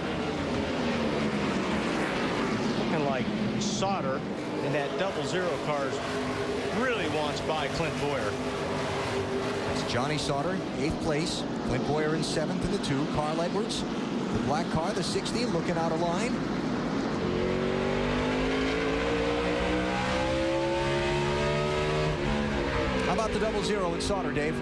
Looking like Sauter in that 00 cars really wants by Clint Boyer. It's Johnny Sauter, 8th place. Clint Boyer in 7th in the 2. Carl Edwards, the black car, the 60, looking out of line. How about the 00 in Sauter, Dave?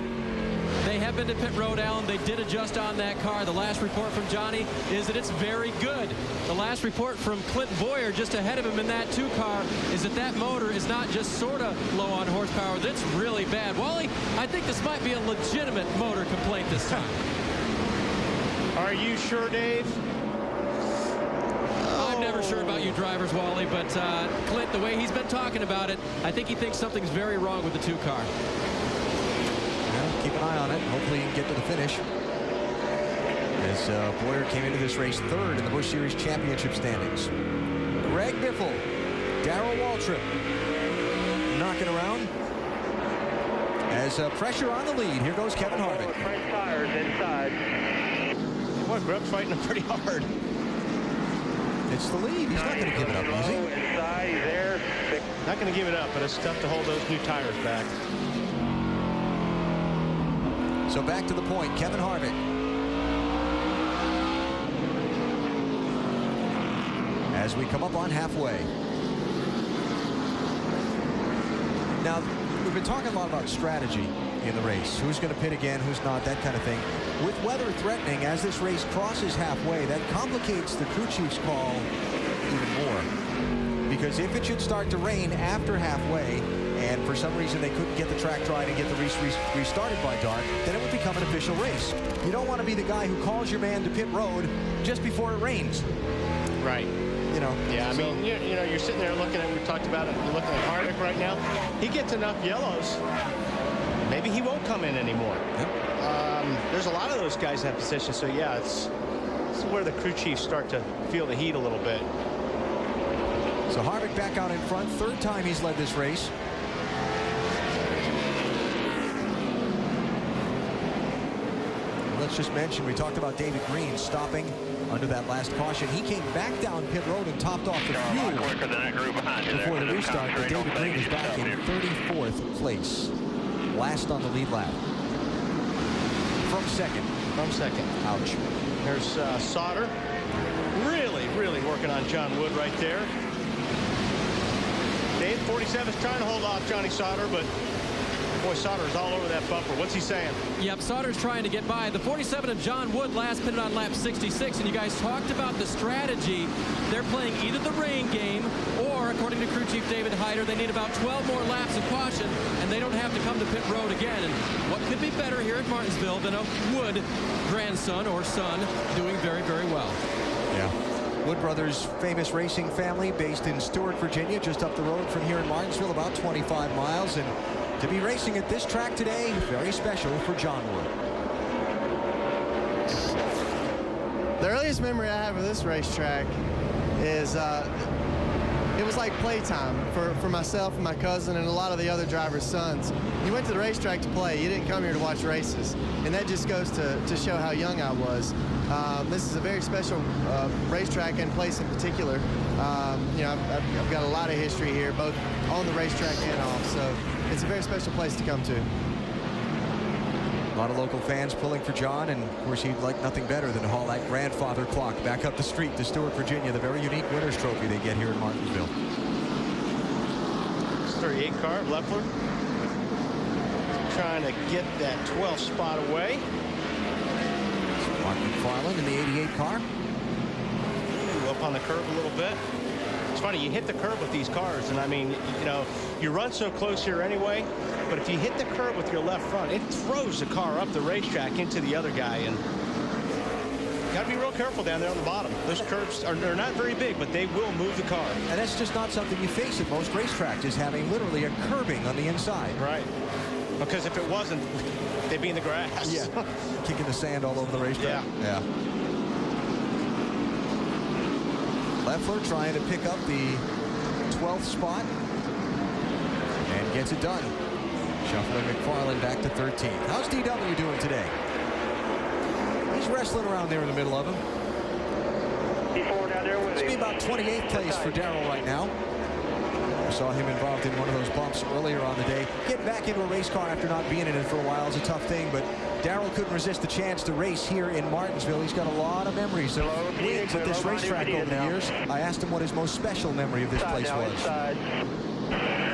They have been to pit road, Alan. They did adjust on that car. The last report from Johnny is that it's very good. The last report from Clint Boyer, just ahead of him in that 2 car, is that that motor is not just sort of low on horsepower. That's really bad. Wally, I think this might be a legitimate motor complaint this time. Are you sure, Dave? I'm never sure about you drivers, Wally, but Clint, the way he's been talking about it, I think he thinks something's very wrong with the 2 car. Well, keep an eye on it. Hopefully he can get to the finish. As Boyer came into this race 3rd in the Busch Series Championship standings. Greg Biffle, Darrell Waltrip knocking around. As pressure on the lead, here goes Kevin Harvick. Front tires inside. Boy, Grubb's fighting him pretty hard. It's the lead. He's not going to give it up easy. Inside, he's there. Not going to give it up, but it's tough to hold those new tires back. So back to the point, Kevin Harvick. As we come up on halfway. Now, we've been talking a lot about strategy in the race. Who's going to pit again, who's not, that kind of thing. With weather threatening, as this race crosses halfway, that complicates the crew chief's call even more. Because if it should start to rain after halfway, and for some reason they couldn't get the track dried and get the race restarted by dark, then it would become an official race. You don't want to be the guy who calls your man to pit road just before it rains. Right. You know. Yeah, I mean, you know, you're sitting there looking at, we talked about it, you're looking at Harvick right now. He gets enough yellows. Maybe he won't come in anymore. Yep. There's a lot of those guys in that position, so yeah, this is where the crew chiefs start to feel the heat a little bit. So Harvick back out in front, 3rd time he's led this race. Let's just mention, we talked about David Green stopping under that last caution. He came back down pit road and topped off the fuel quicker than that group behind you before there. the restart, but David Green is back in 34th place, last on the lead lap. from second. From second. Ouch. There's Sauter. Really working on John Wood right there. Dave, 47 is trying to hold off Johnny Sauter, but boy, Sauter's all over that bumper. What's he saying? Yep, Sauter's trying to get by. The 47 of John Wood last pitted on lap 66, and you guys talked about the strategy. They're playing either the rain game or, according to crew chief David Hyder, they need about 12 more laps of caution, and they don't have to come to pit road again. And what could be better here at Martinsville than a Wood grandson or son doing very, very well? Yeah. Wood Brothers' famous racing family based in Stewart, Virginia, just up the road from here in Martinsville, about 25 miles. And to be racing at this track today, very special for John Wood. The earliest memory I have of this racetrack is it was like playtime for myself and my cousin and a lot of the other drivers' sons. You went to the racetrack to play. You didn't come here to watch races. And that just goes to show how young I was. This is a very special racetrack and place in particular. You know, I've got a lot of history here, both on the racetrack and off. So it's a very special place to come to. A lot of local fans pulling for John, and of course he'd like nothing better than to haul that grandfather clock back up the street to Stewart, Virginia, the very unique winner's trophy they get here in Martinsville. 38 car, Leffler, trying to get that 12th spot away. Mark McFarland in the 88 car. Ooh, up on the curve a little bit. It's funny, you hit the curb with these cars, and I mean, you know, you run so close here anyway, but if you hit the curb with your left front, it throws the car up the racetrack into the other guy, and you got to be real careful down there on the bottom. Those curbs they're not very big, but they will move the car. And that's just not something you face at most racetracks, is having literally a curbing on the inside. Right. Because if it wasn't, they'd be in the grass. Yeah. Kicking the sand all over the racetrack. Yeah. Leffler trying to pick up the 12th spot and gets it done. Shuffling McFarland back to 13th. How's DW doing today? He's wrestling around there in the middle of him. It's be about 28th place for Darrell right now. I saw him involved in one of those bumps earlier on the day. Getting back into a race car after not being in it for a while is a tough thing, but Darrell couldn't resist the chance to race here in Martinsville. He's got a lot of memories of wins at this racetrack over the years. I asked him what his most special memory of this place was.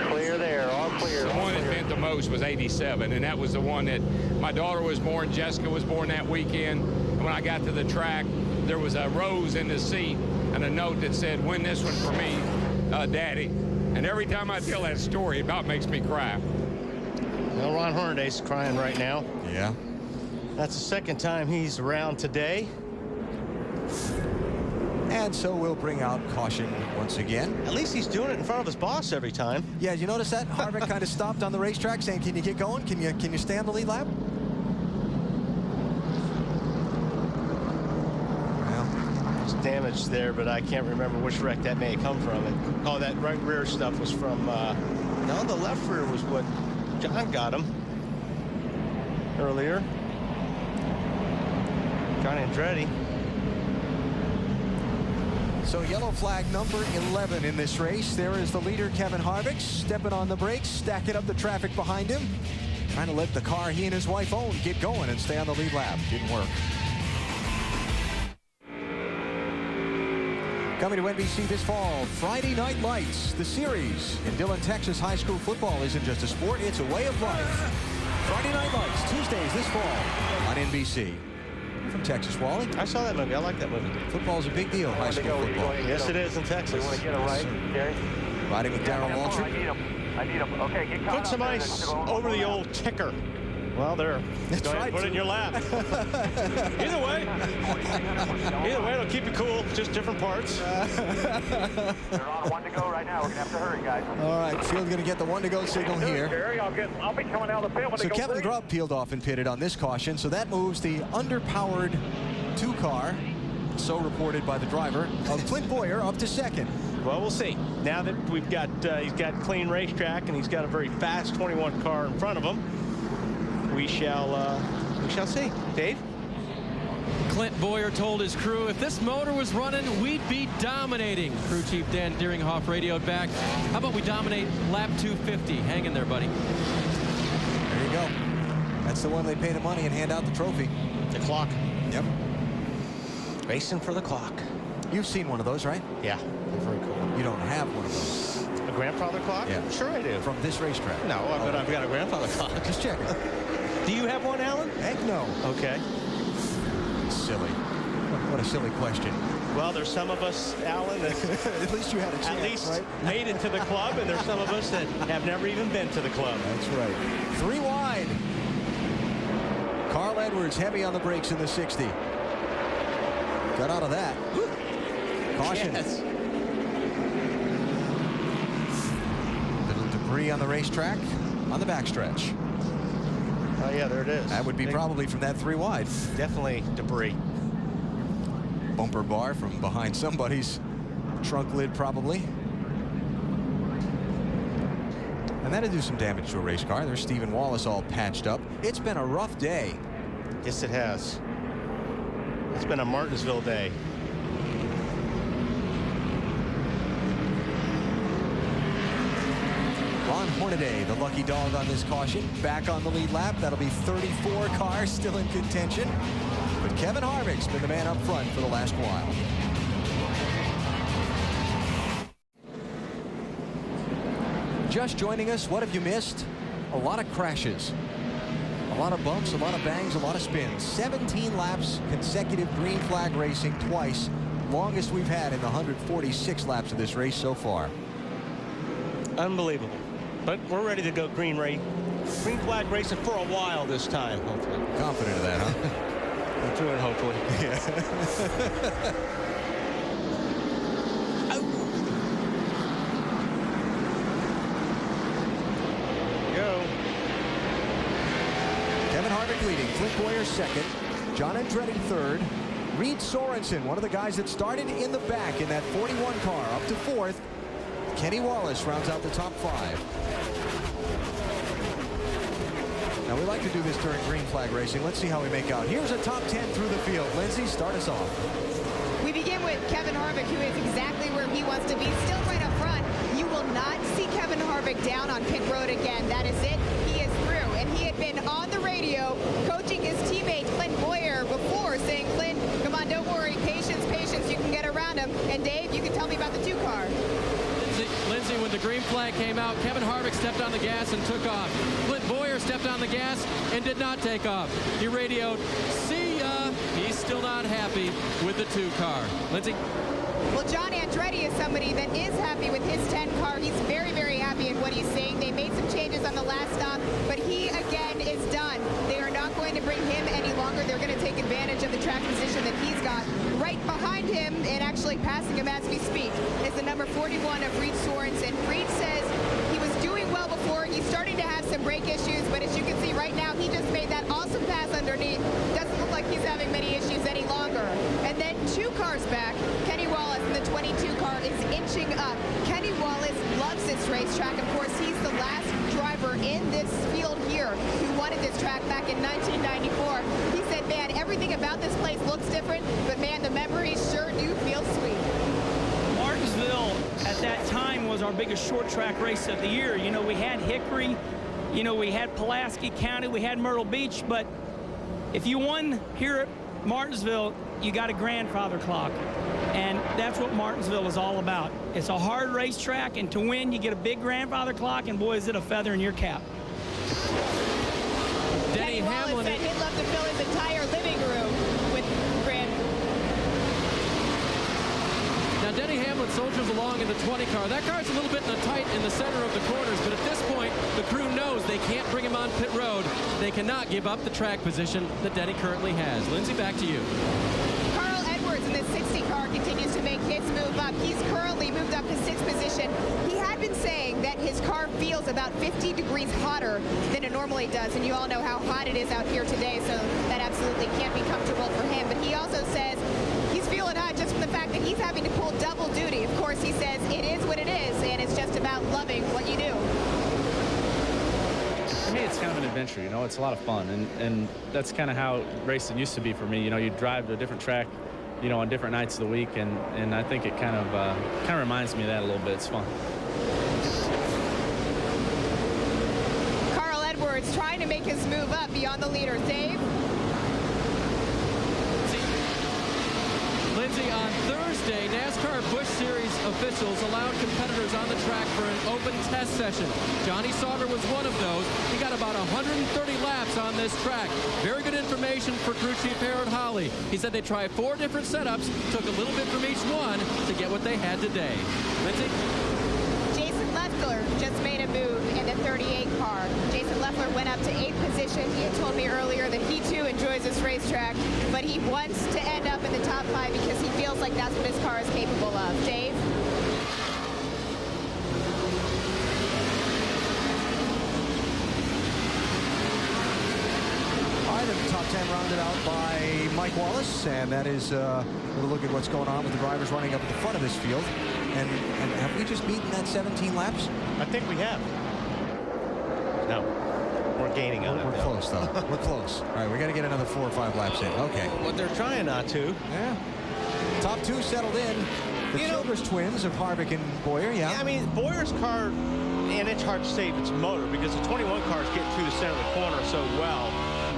Clear there, all clear. The one that meant the most was 87, and that was the one that my daughter was born, Jessica was born that weekend. And when I got to the track, there was a rose in the seat and a note that said, "Win this one for me, Daddy." And every time I tell that story, it about makes me cry. Well, Ron Hornaday's crying right now. Yeah. That's the second time he's around today. And so we'll bring out caution once again. At least he's doing it in front of his boss every time. Yeah, you notice that? Harvick kind of stopped on the racetrack saying, "Can you get going? Can you stay on the lead lap?" Well, there's damage there, but I can't remember which wreck that may have come from. Oh, that right rear stuff was from, no, the left rear was what John got him earlier. Johnny Andretti. So yellow flag number 11 in this race. There is the leader, Kevin Harvick, stepping on the brakes, stacking up the traffic behind him, trying to let the car he and his wife own get going and stay on the lead lap. Didn't work. Coming to NBC this fall, Friday Night Lights, the series. In Dillon, Texas, high school football isn't just a sport, it's a way of life. Friday Night Lights, Tuesdays this fall on NBC. From Texas, Wally. I saw that movie. I like that movie. Football's a big deal, high school football. Yes, it is in Texas. Want to get it right, Gary? Riding with Darrell Waltrip. I need him. Okay, get caught Put some ice over the old ticker. Well, there. That's right. Put it in your lap. Either way, it'll keep you cool. Just different parts. They're on 1 to go right now. We're gonna have to hurry, guys. All right, Field's going to get the 1 to go signal here. Gary, I'll be coming out of the pit when So they go Kevin green. Grubb peeled off and pitted on this caution, so that moves the underpowered 2 car, so reported by the driver, of Clint Boyer up to second. Well, we'll see. Now that we've got he's got clean racetrack and he's got a very fast 21 car in front of him, we shall see. Dave? Clint Boyer told his crew, if this motor was running, we'd be dominating. Crew chief Dan Deeringhoff radioed back. How about we dominate lap 250? Hang in there, buddy. There you go. That's the one they pay the money and hand out the trophy. The clock. Yep. Racing for the clock. You've seen one of those, right? Yeah. Very cool. You don't have one of those. A grandfather clock? Yeah. Sure I do. From this racetrack? No, but I've got a grandfather clock. Just checking. Do you have one, Alan? Heck no. Okay. Silly. What a silly question. Well, there's some of us, Alan, that at least you had a chance, at least right? made it to the club, and there's some of us that have never even been to the club. That's right. 3 wide. Carl Edwards heavy on the brakes in the 60. Got out of that. Caution. Yes. Little debris on the racetrack on the backstretch. Oh, yeah, there it is. That would be probably from that 3 wide. Definitely debris. Bumper bar from behind somebody's trunk lid, probably. And that'd do some damage to a race car. There's Stephen Wallace all patched up. It's been a rough day. Yes, it has. It's been a Martinsville day. Ron Hornaday, the lucky dog on this caution, back on the lead lap. That'll be 34 cars still in contention. But Kevin Harvick's been the man up front for the last while. Just joining us, what have you missed? A lot of crashes. A lot of bumps, a lot of bangs, a lot of spins. 17 laps, consecutive green flag racing twice. Longest we've had in the 146 laps of this race so far. Unbelievable. But we're ready to go green flag racing for a while this time, hopefully. Confident of that, huh? I'm doing hopefully. Yeah. Go. Kevin Harvick leading, Clint Boyer second, John Andretti third, Reed Sorensen, one of the guys that started in the back in that 41 car, up to fourth. Kenny Wallace rounds out the top 5. Now, we like to do this during green flag racing. Let's see how we make out. Here's a top 10 through the field. Lindsay, start us off. We begin with Kevin Harvick, who is exactly where he wants to be, still right up front. You will not see Kevin Harvick down on pit road again. That is it. He is through. And he had been on the radio coaching his teammate Clint Boyer before, saying, Clint, come on, don't worry. Patience, patience. You can get around him. And Dave, you can tell me about the 2 car. Lindsay, when the green flag came out, Kevin Harvick stepped on the gas and took off. Clint Boyer stepped on the gas and did not take off. He radioed, see ya. He's still not happy with the 2 car. Lindsay? Well, John Andretti is somebody that is happy with his 10 car. He's very, very happy in what he's saying. They made some changes on the last stop, but he, again, is done. They are not going to bring him any longer. They're going to take advantage of the track position that he's got. Right behind him, and actually passing him as we speak, is the number 41 of Reed Sorensen. Reed says he was doing well before. He's starting to have some brake issues, but as you can see right now, he just made that awesome pass underneath. Doesn't look like he's having many issues any longer. And then 2 cars back, Kenny Wallace in the 22 car is inching up. Kenny Wallace loves this racetrack. Of course, he's the last driver in this field here who wanted this track back in 1994. He said, man, everything about this place looks different, but man, the memories sure do feel sweet. Martinsville at that time was our biggest short track race of the year. You know, we had Hickory, you know, we had Pulaski County, we had Myrtle Beach, but if you won here at Martinsville, you got a grandfather clock. And that's what Martinsville is all about. It's a hard racetrack, and to win, you get a big grandfather clock, and boy, is it a feather in your cap. Kenny Wallace said he'd love to fill his entire living room with Now, Denny Hamlin soldiers along in the 20 car. That car's a little bit tight in the center of the corners, but at this point, the crew knows they can't bring him on pit road. They cannot give up the track position that Denny currently has. Lindsay, back to you. Carl Edwards in the 60 car continues to make his move up. He's currently moved up to 6th position. He had been saying that his car feels about 50 degrees hotter than it normally does, and you all know how hot it is out here today, so that absolutely can't be comfortable for him. But he also says he's feeling hot just from the fact that he's having to pull double duty. Of course, he says it is what it is, and it's just about loving what you do. For me, it's kind of an adventure, you know, it's a lot of fun, and that's kind of how racing used to be for me. You know, you drive to a different track, you know, on different nights of the week, and I think it kind of reminds me of that a little bit. It's fun. backwards, trying to make his move up beyond the leaders. Dave? Lindsay, on Thursday, NASCAR Busch Series officials allowed competitors on the track for an open test session. Johnny Sauter was one of those. He got about 130 laps on this track. Very good information for crew chief Harold Holly. He said they tried 4 different setups, took a little bit from each one to get what they had today. Lindsay? Jason Leffler just made a move in the 38 car. Jason Leffler went up to 8th position. He had told me earlier that he too enjoys this racetrack, but he wants to end up in the top 5 because he feels like that's what his car is capable of. Dave? All right, and the top 10 rounded out by Mike Wallace, and that is a little look at what's going on with the drivers running up at the front of this field. And have we just beaten that 17 laps? I think we have. No, we're gaining on it. We're close, though. We're close. All right, we got to get another 4 or 5 laps in. Okay. But they're trying not to. Yeah. Top 2 settled in. The Childress twins of Harvick and Boyer, yeah. I mean, Boyer's car, and it's hard to say if it's motor because the 21 car is getting through the center of the corner so well.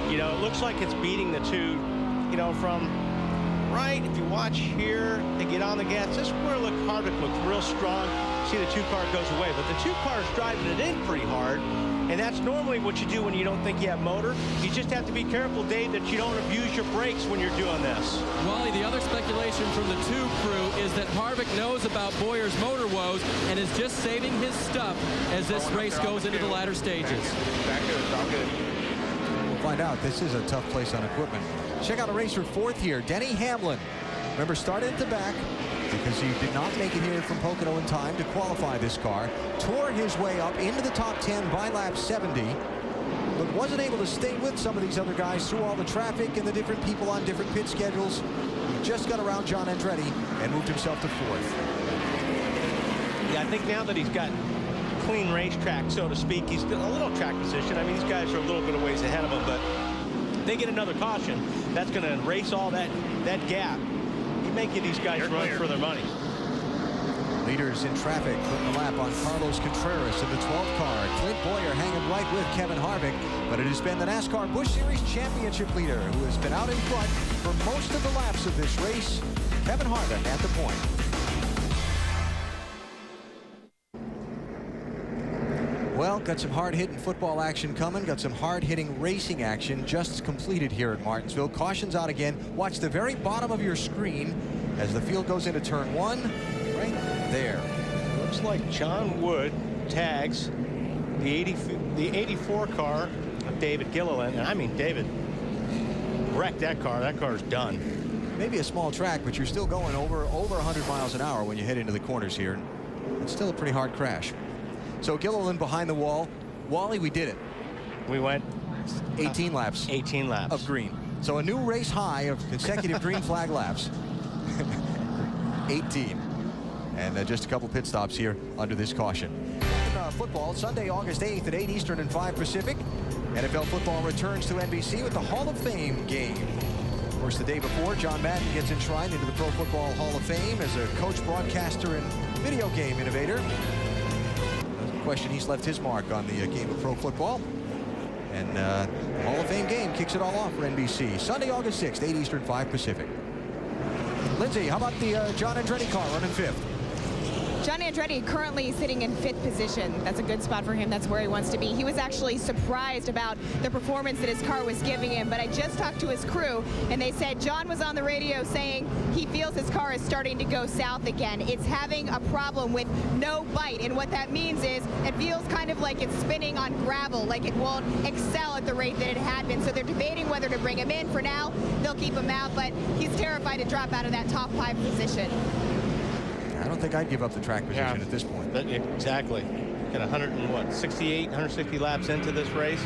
You know, it looks like it's beating the 2, you know, from right. If you watch here, they get on the gas. This is where Harvick looks real strong. See the 2 car goes away, but the 2 car's driving it in pretty hard. And that's normally what you do when you don't think you have motor. You just have to be careful, Dave, that you don't abuse your brakes when you're doing this. Wally, the other speculation from the 2 crew is that Harvick knows about Boyer's motor woes and is just saving his stuff as this race goes into the latter stages. Back good, it's all good. We'll find out. This is a tough place on equipment. Check out a racer 4th here, Denny Hamlin. Remember, started at the back because he did not make it here from Pocono in time to qualify this car. Tore his way up into the top 10 by lap 70, but wasn't able to stay with some of these other guys through all the traffic and the different people on different pit schedules. He just got around John Andretti and moved himself to 4th. Yeah, I think now that he's got clean racetrack, so to speak, he's in a little track position. I mean, these guys are a little bit of ways ahead of him, but they get another caution. That's going to erase all that gap. You may get these guys run for their money. Leaders in traffic putting the lap on Carlos Contreras in the 12th car. Clint Boyer hanging right with Kevin Harvick, but it has been the NASCAR Busch Series Championship leader who has been out in front for most of the laps of this race. Kevin Harvick at the point. Well, got some hard-hitting football action coming. Got some hard-hitting racing action just completed here at Martinsville. Caution's out again. Watch the very bottom of your screen as the field goes into turn 1. Right there. Looks like John Wood tags the 84 car of David Gilliland. And I mean, David wrecked that car. That car's done. Maybe a small track, but you're still going over 100 miles an hour when you head into the corners here. It's still a pretty hard crash. So Gilliland behind the wall. Wally, we did it. We went 18 laps. 18 laps. Of green. So a new race high of consecutive green flag laps. 18. And just a couple pit stops here under this caution. Football, Sunday, August 8th at 8 Eastern and 5 Pacific. NFL football returns to NBC with the Hall of Fame game. Of course, the day before, John Madden gets enshrined into the Pro Football Hall of Fame as a coach, broadcaster, and video game innovator. Question, he's left his mark on the game of pro football. And the Hall of Fame game kicks it all off for NBC. Sunday, August 6th, 8 Eastern, 5 Pacific. Lindsay, how about the John Andretti car running 5th? John Andretti currently sitting in 5th position. That's a good spot for him. That's where he wants to be. He was actually surprised about the performance that his car was giving him, but I just talked to his crew, and they said John was on the radio saying he feels his car is starting to go south again. It's having a problem with no bite, and what that means is it feels kind of like it's spinning on gravel, like it won't excel at the rate that it had been. So they're debating whether to bring him in. For now, they'll keep him out, but he's terrified to drop out of that top 5 position. I don't think I'd give up the track position at this point. But exactly. Got 160 laps into this race.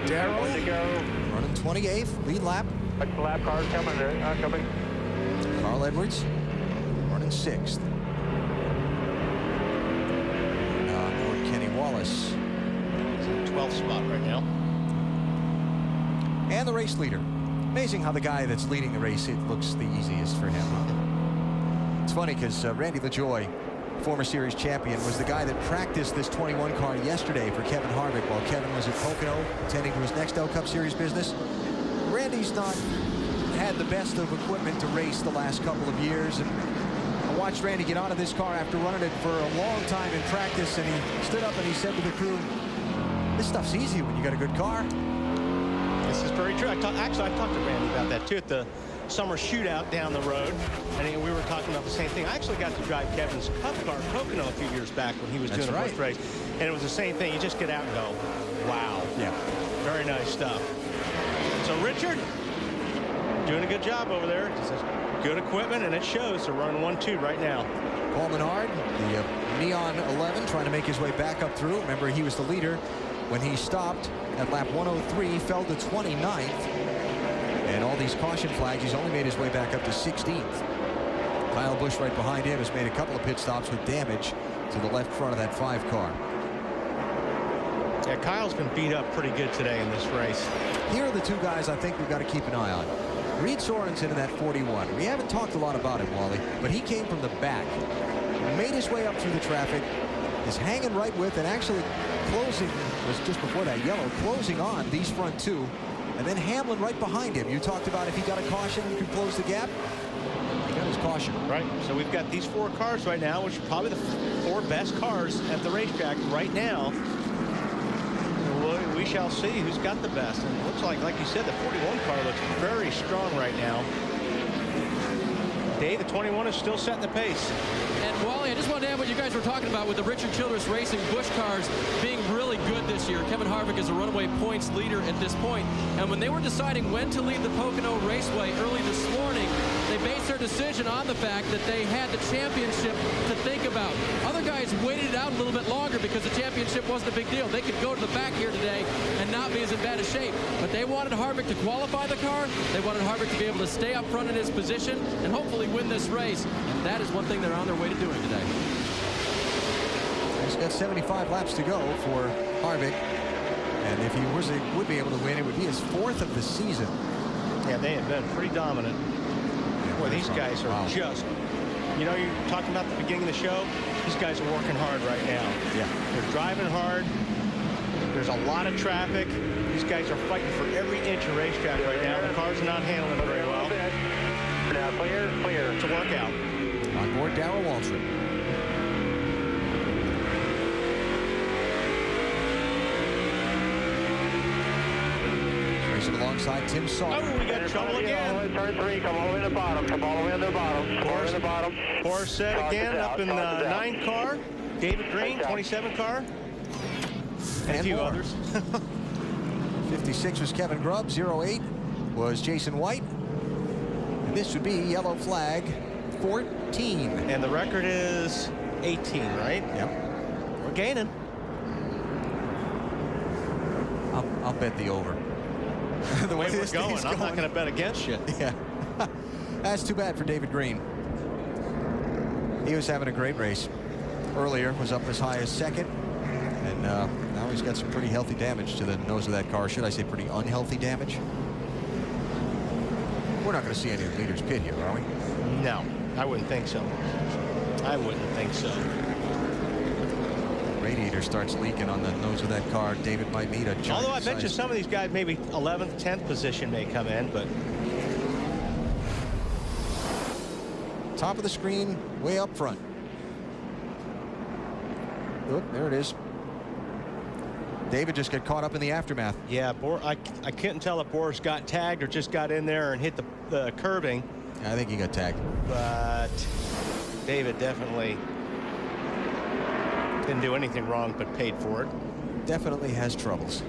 Darrell running 28th, lead lap. Lap cars coming. Coming. Carl Edwards running 6th. Kenny Wallace. He's in the 12th spot right now. And the race leader. Amazing how the guy that's leading the race, it looks the easiest for him. It's funny because Randy LaJoy former series champion, was the guy that practiced this 21 car yesterday for Kevin Harvick while Kevin was at Pocono attending to his Nextel Cup Series business. Randy's not had the best of equipment to race the last couple of years, and I watched Randy get out of this car after running it for a long time in practice, and he stood up and he said to the crew, "This stuff's easy when you got a good car." This is very true. Actually, I talked to Randy about that too at the summer shootout down the road, and we were talking about the same thing. I actually got to drive Kevin's Cup car at Pocono a few years back when he was doing a Busch race, and it was the same thing. You just get out and go, wow. Yeah. Very nice stuff. So Richard, doing a good job over there. Good equipment, and it shows. They're running 1-2 right now. Paul Menard, the Neon 11, trying to make his way back up through. Remember, he was the leader when he stopped at lap 103, fell to 29th. And all these caution flags, he's only made his way back up to 16th. Kyle Busch right behind him has made a couple of pit stops with damage to the left front of that 5 car. Yeah, Kyle's been beat up pretty good today in this race. Here are the 2 guys I think we've got to keep an eye on. Reed Sorensen in that 41. We haven't talked a lot about him, Wally, but he came from the back, made his way up through the traffic, is hanging right with, and actually closing, was just before that yellow, closing on these front 2. And then Hamlin right behind him. You talked about if he got a caution, you could close the gap. He got his caution. Right. So we've got these 4 cars right now, which are probably the 4 best cars at the racetrack right now. We shall see who's got the best. And it looks like you said, the 41 car looks very strong right now. Dave, the 21 is still setting the pace. And Wally, I just wanted to add what you guys were talking about with the Richard Childress Racing Busch cars being really good this year. Kevin Harvick is a runaway points leader at this point. And when they were deciding when to leave the Pocono Raceway early this morning, they based their decision on the fact that they had the championship to think about. Other guys waited it out a little bit longer because the championship wasn't a big deal. They could go to the back here today and not be as in bad a shape. But they wanted Harvick to qualify the car. They wanted Harvick to be able to stay up front in his position and hopefully win this race. And that is one thing they're on their way to doing today. He's got 75 laps to go for Harvick. And if he would be able to win, it would be his 4th of the season. Yeah, they have been pretty dominant. Boy, these guys are just, you know, you're talking about the beginning of the show. These guys are working hard right now. Yeah. They're driving hard. There's a lot of traffic. These guys are fighting for every inch of racetrack right now. The cars are not handling very well. Now clear. It's a workout. On board Darrell Waltrip. Racing alongside Tim Sauter. Oh, we got trouble again. Turn 3, come all the way to the bottom. Come all the way to the bottom. Force set again up in the 9 car. David Green, 27 car. And a few more. others. 56 was Kevin Grubb. 08 was Jason White. And this would be yellow flag 14. And the record is 18, right? Yep. We're gaining. I'll bet the over. The way we're going, I'm not going to bet against you. Yeah. That's too bad for David Green. He was having a great race. Earlier was up as high as 2nd. And now he's got some pretty healthy damage to the nose of that car. Should I say pretty unhealthy damage? We're not going to see any of the leaders pit here, are we? No, I wouldn't think so. I wouldn't think so. Radiator starts leaking on the nose of that car. David might need a giant. Although I bet you some of these guys, maybe 11th, 10th position may come in, but. Top of the screen, way up front. Oop, there it is. David just got caught up in the aftermath. Yeah, I couldn't tell if Boris got tagged or just got in there and hit the curbing. I think he got tagged. But David definitely didn't do anything wrong but paid for it. Definitely has troubles.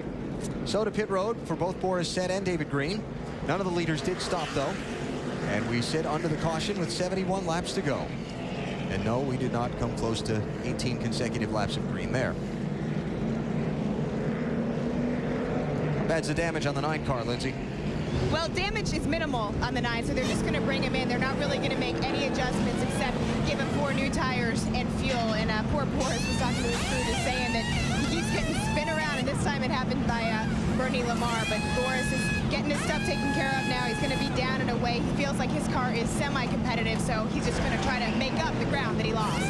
So to pit road for both Boris Said and David Green. None of the leaders did stop, though. And we sit under the caution with 71 laps to go. And no, we did not come close to 18 consecutive laps of green there. Bad's the damage on the 9 car, Lindsay? Well, damage is minimal on the 9, so they're just going to bring him in. They're not really going to make any adjustments except give him 4 new tires and fuel. And poor Boris was talking to his crew, just saying that he keeps getting spin around, and this time it happened by Bernie Lamar. But Boris is getting his stuff taken care of now. He's going to be down and away. He feels like his car is semi-competitive, so he's just going to try to make up the ground that he lost.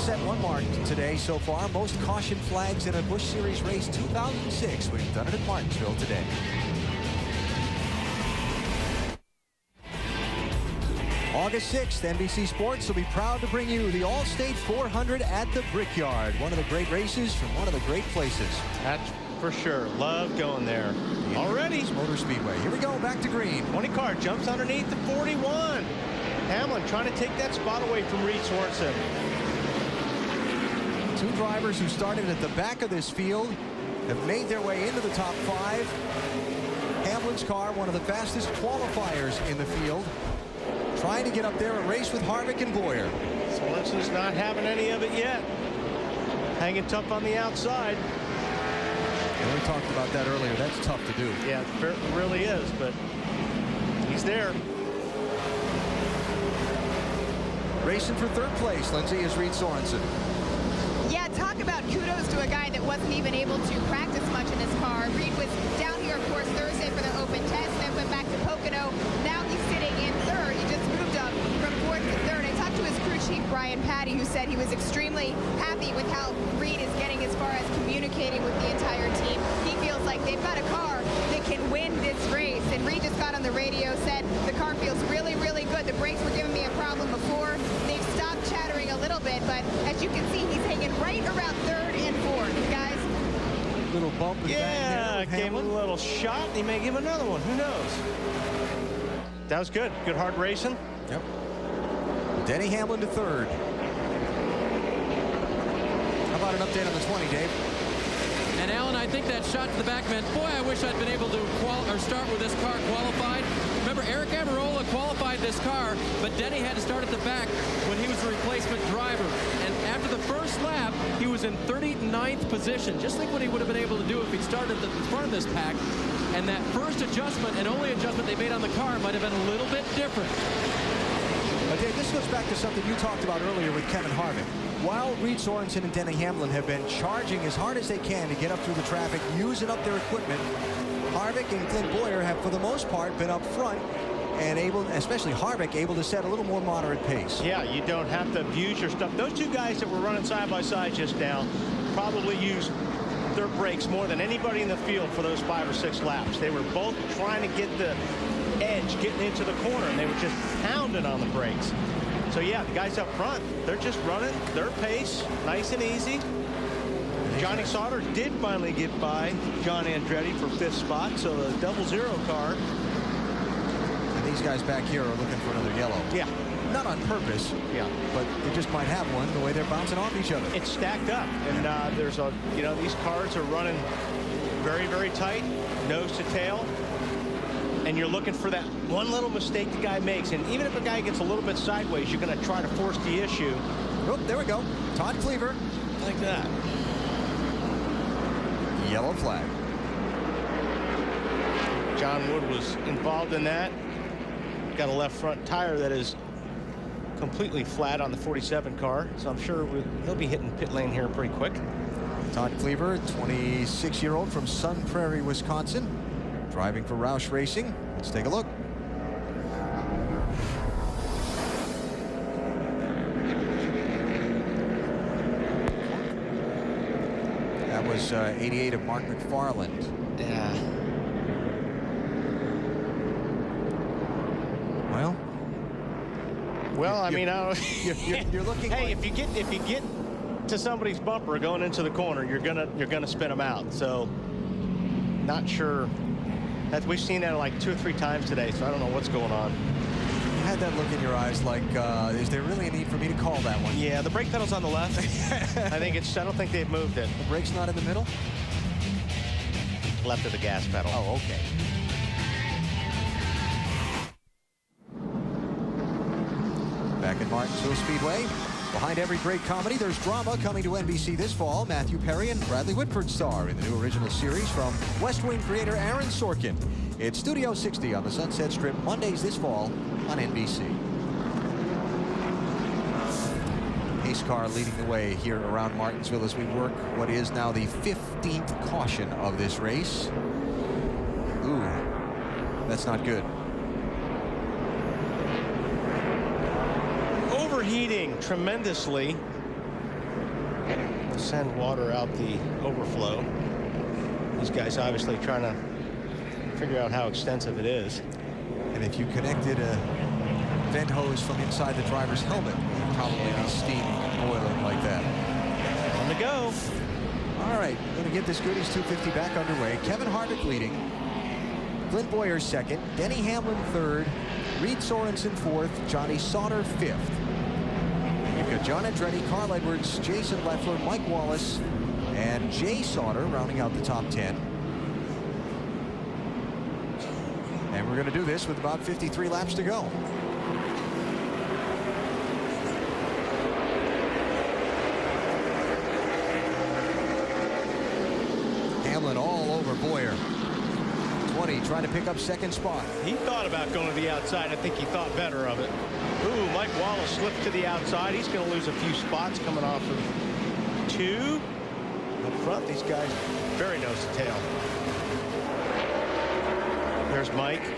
set one mark today so far. Most caution flags in a Busch Series race 2006. We've done it at Martinsville today. August 6th, NBC Sports will be proud to bring you the All-State 400 at the Brickyard. One of the great races from one of the great places. That's for sure. Love going there. Already. Motor Speedway. Here we go, back to green. 20 car jumps underneath the 41. Hamlin trying to take that spot away from Reed Sorensen. Two drivers who started at the back of this field have made their way into the top 5. Hamlin's car, one of the fastest qualifiers in the field, trying to get up there and race with Harvick and Boyer. Sorensen's not having any of it yet. Hanging tough on the outside. And we talked about that earlier. That's tough to do. Yeah, it really is, but he's there. Racing for third place, Lindsay, is Reed Sorensen. Yeah, talk about kudos to a guy that wasn't even able to practice much in his car. Reed was down here, of course, Thursday for the open test, then went back to Pocono. Now he's sitting in third. He just moved up from fourth to third. I talked to his crew chief, Brian Patty, who said he was extremely happy with how Reed is getting as far as communicating with the entire team. He feels like they've got a car that can win this race. And Reed just got on the radio, said the car feels really, really good. The brakes were giving me a problem before. They've stopped chattering a little bit, but as you can see, he's hanging right around third and fourth, guys. Little bump. Yeah, gave him a little shot. He may give another one. Who knows? That was good. Good hard racing. Yep. Denny Hamlin to third. How about an update on the 20, Dave? And Alan, I think that shot to the back meant, boy, I wish I'd been able to start with this car qualified. Remember, Eric Amarola qualified this car, but Denny had to start at the back when he was the replacement driver. And after the first lap, he was in 39th position. Just think what he would have been able to do if he'd started at the front of this pack. And that first adjustment and only adjustment they made on the car might have been a little bit different. Dave, this goes back to something you talked about earlier with Kevin Harvick. While Reed Sorensen and Denny Hamlin have been charging as hard as they can to get up through the traffic, using up their equipment, Harvick and Clint Boyer have, for the most part, been up front and able, especially Harvick, able to set a little more moderate pace. Yeah, you don't have to abuse your stuff. Those two guys that were running side by side just now probably used their brakes more than anybody in the field for those 5 or 6 laps. They were both trying to get the edge, getting into the corner, and they were just pounding on the brakes. So yeah, the guys up front, they're just running their pace, nice and easy. Johnny Sauter did finally get by John Andretti for 5th spot, so the 0-0 car. And these guys back here are looking for another yellow. Yeah. Not on purpose. Yeah. But they just might have one the way they're bouncing off each other. It's stacked up, and there's a, these cars are running very, very tight, nose to tail. And you're looking for that one little mistake the guy makes. And even if a guy gets a little bit sideways, you're going to try to force the issue. Oh, there we go. Todd Cleaver. Like that. Yellow flag. John Wood was involved in that. Got a left front tire that is completely flat on the 47 car. So I'm sure he'll be hitting pit lane here pretty quick. Todd Cleaver, 26-year-old from Sun Prairie, Wisconsin. Driving for Roush Racing. Let's take a look. That was 88 of Mark McFarland. Yeah. Well, I mean, you're looking. Hey, like, if you get to somebody's bumper going into the corner, you're gonna spin them out. So, not sure. We've seen that like 2 or 3 times today, so I don't know what's going on. You had that look in your eyes like, is there really a need for me to call that one? Yeah, the brake pedal's on the left. I don't think they've moved it. The brake's not in the middle? Left of the gas pedal. Oh, okay. Back at Martinsville Speedway. Behind every great comedy, there's drama coming to NBC this fall. Matthew Perry and Bradley Whitford star in the new original series from West Wing creator Aaron Sorkin. It's Studio 60 on the Sunset Strip, Mondays this fall on NBC. Pace car leading the way here around Martinsville as we work what is now the 15th caution of this race. Ooh, that's not good. Overheating tremendously. send water out the overflow. These guys obviously trying to figure out how extensive it is. And if you connected a vent hose from inside the driver's helmet, you'd probably be steaming boiling like that. On the go. All right, going to get this Goody's 250 back underway. Kevin Harvick leading. Clint Boyer second. Denny Hamlin third. Reed Sorensen fourth. Johnny Sauter fifth. You've got John Andretti, Carl Edwards, Jason Leffler, Mike Wallace, and Jay Sauter rounding out the top 10. And we're going to do this with about 53 laps to go. Hamlin all over Boyer. 20 trying to pick up second spot. He thought about going to the outside. I think he thought better of it. Ooh, Mike Wallace slipped to the outside. He's going to lose a few spots coming off of 2. Up front, these guys very nose to tail. There's Mike. He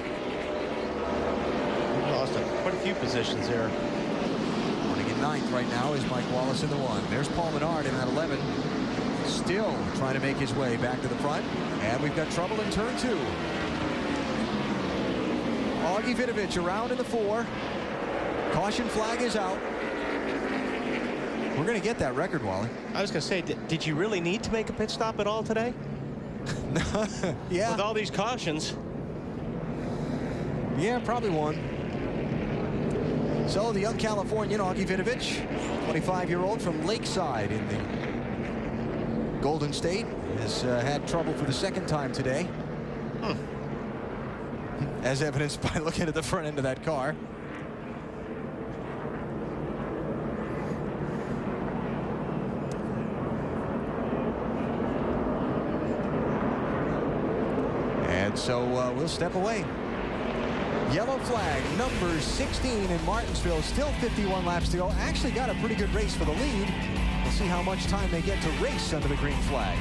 lost quite a few positions there. Running in 9th right now is Mike Wallace in the 1. There's Paul Menard in that 11. Still trying to make his way back to the front. And we've got trouble in turn 2. Augie Vidovich around in the 4. Caution flag is out. We're going to get that record, Wally. I was going to say, did you really need to make a pit stop at all today? Yeah. With all these cautions. Yeah, probably one. So the young Californian, Augie Vidovich, 25-year-old from Lakeside in the Golden State, has had trouble for the second time today. As evidenced by looking at the front end of that car. And so we'll step away. Yellow flag, number 16 in Martinsville. Still 51 laps to go. Actually got a pretty good race for the lead. We'll see how much time they get to race under the green flag.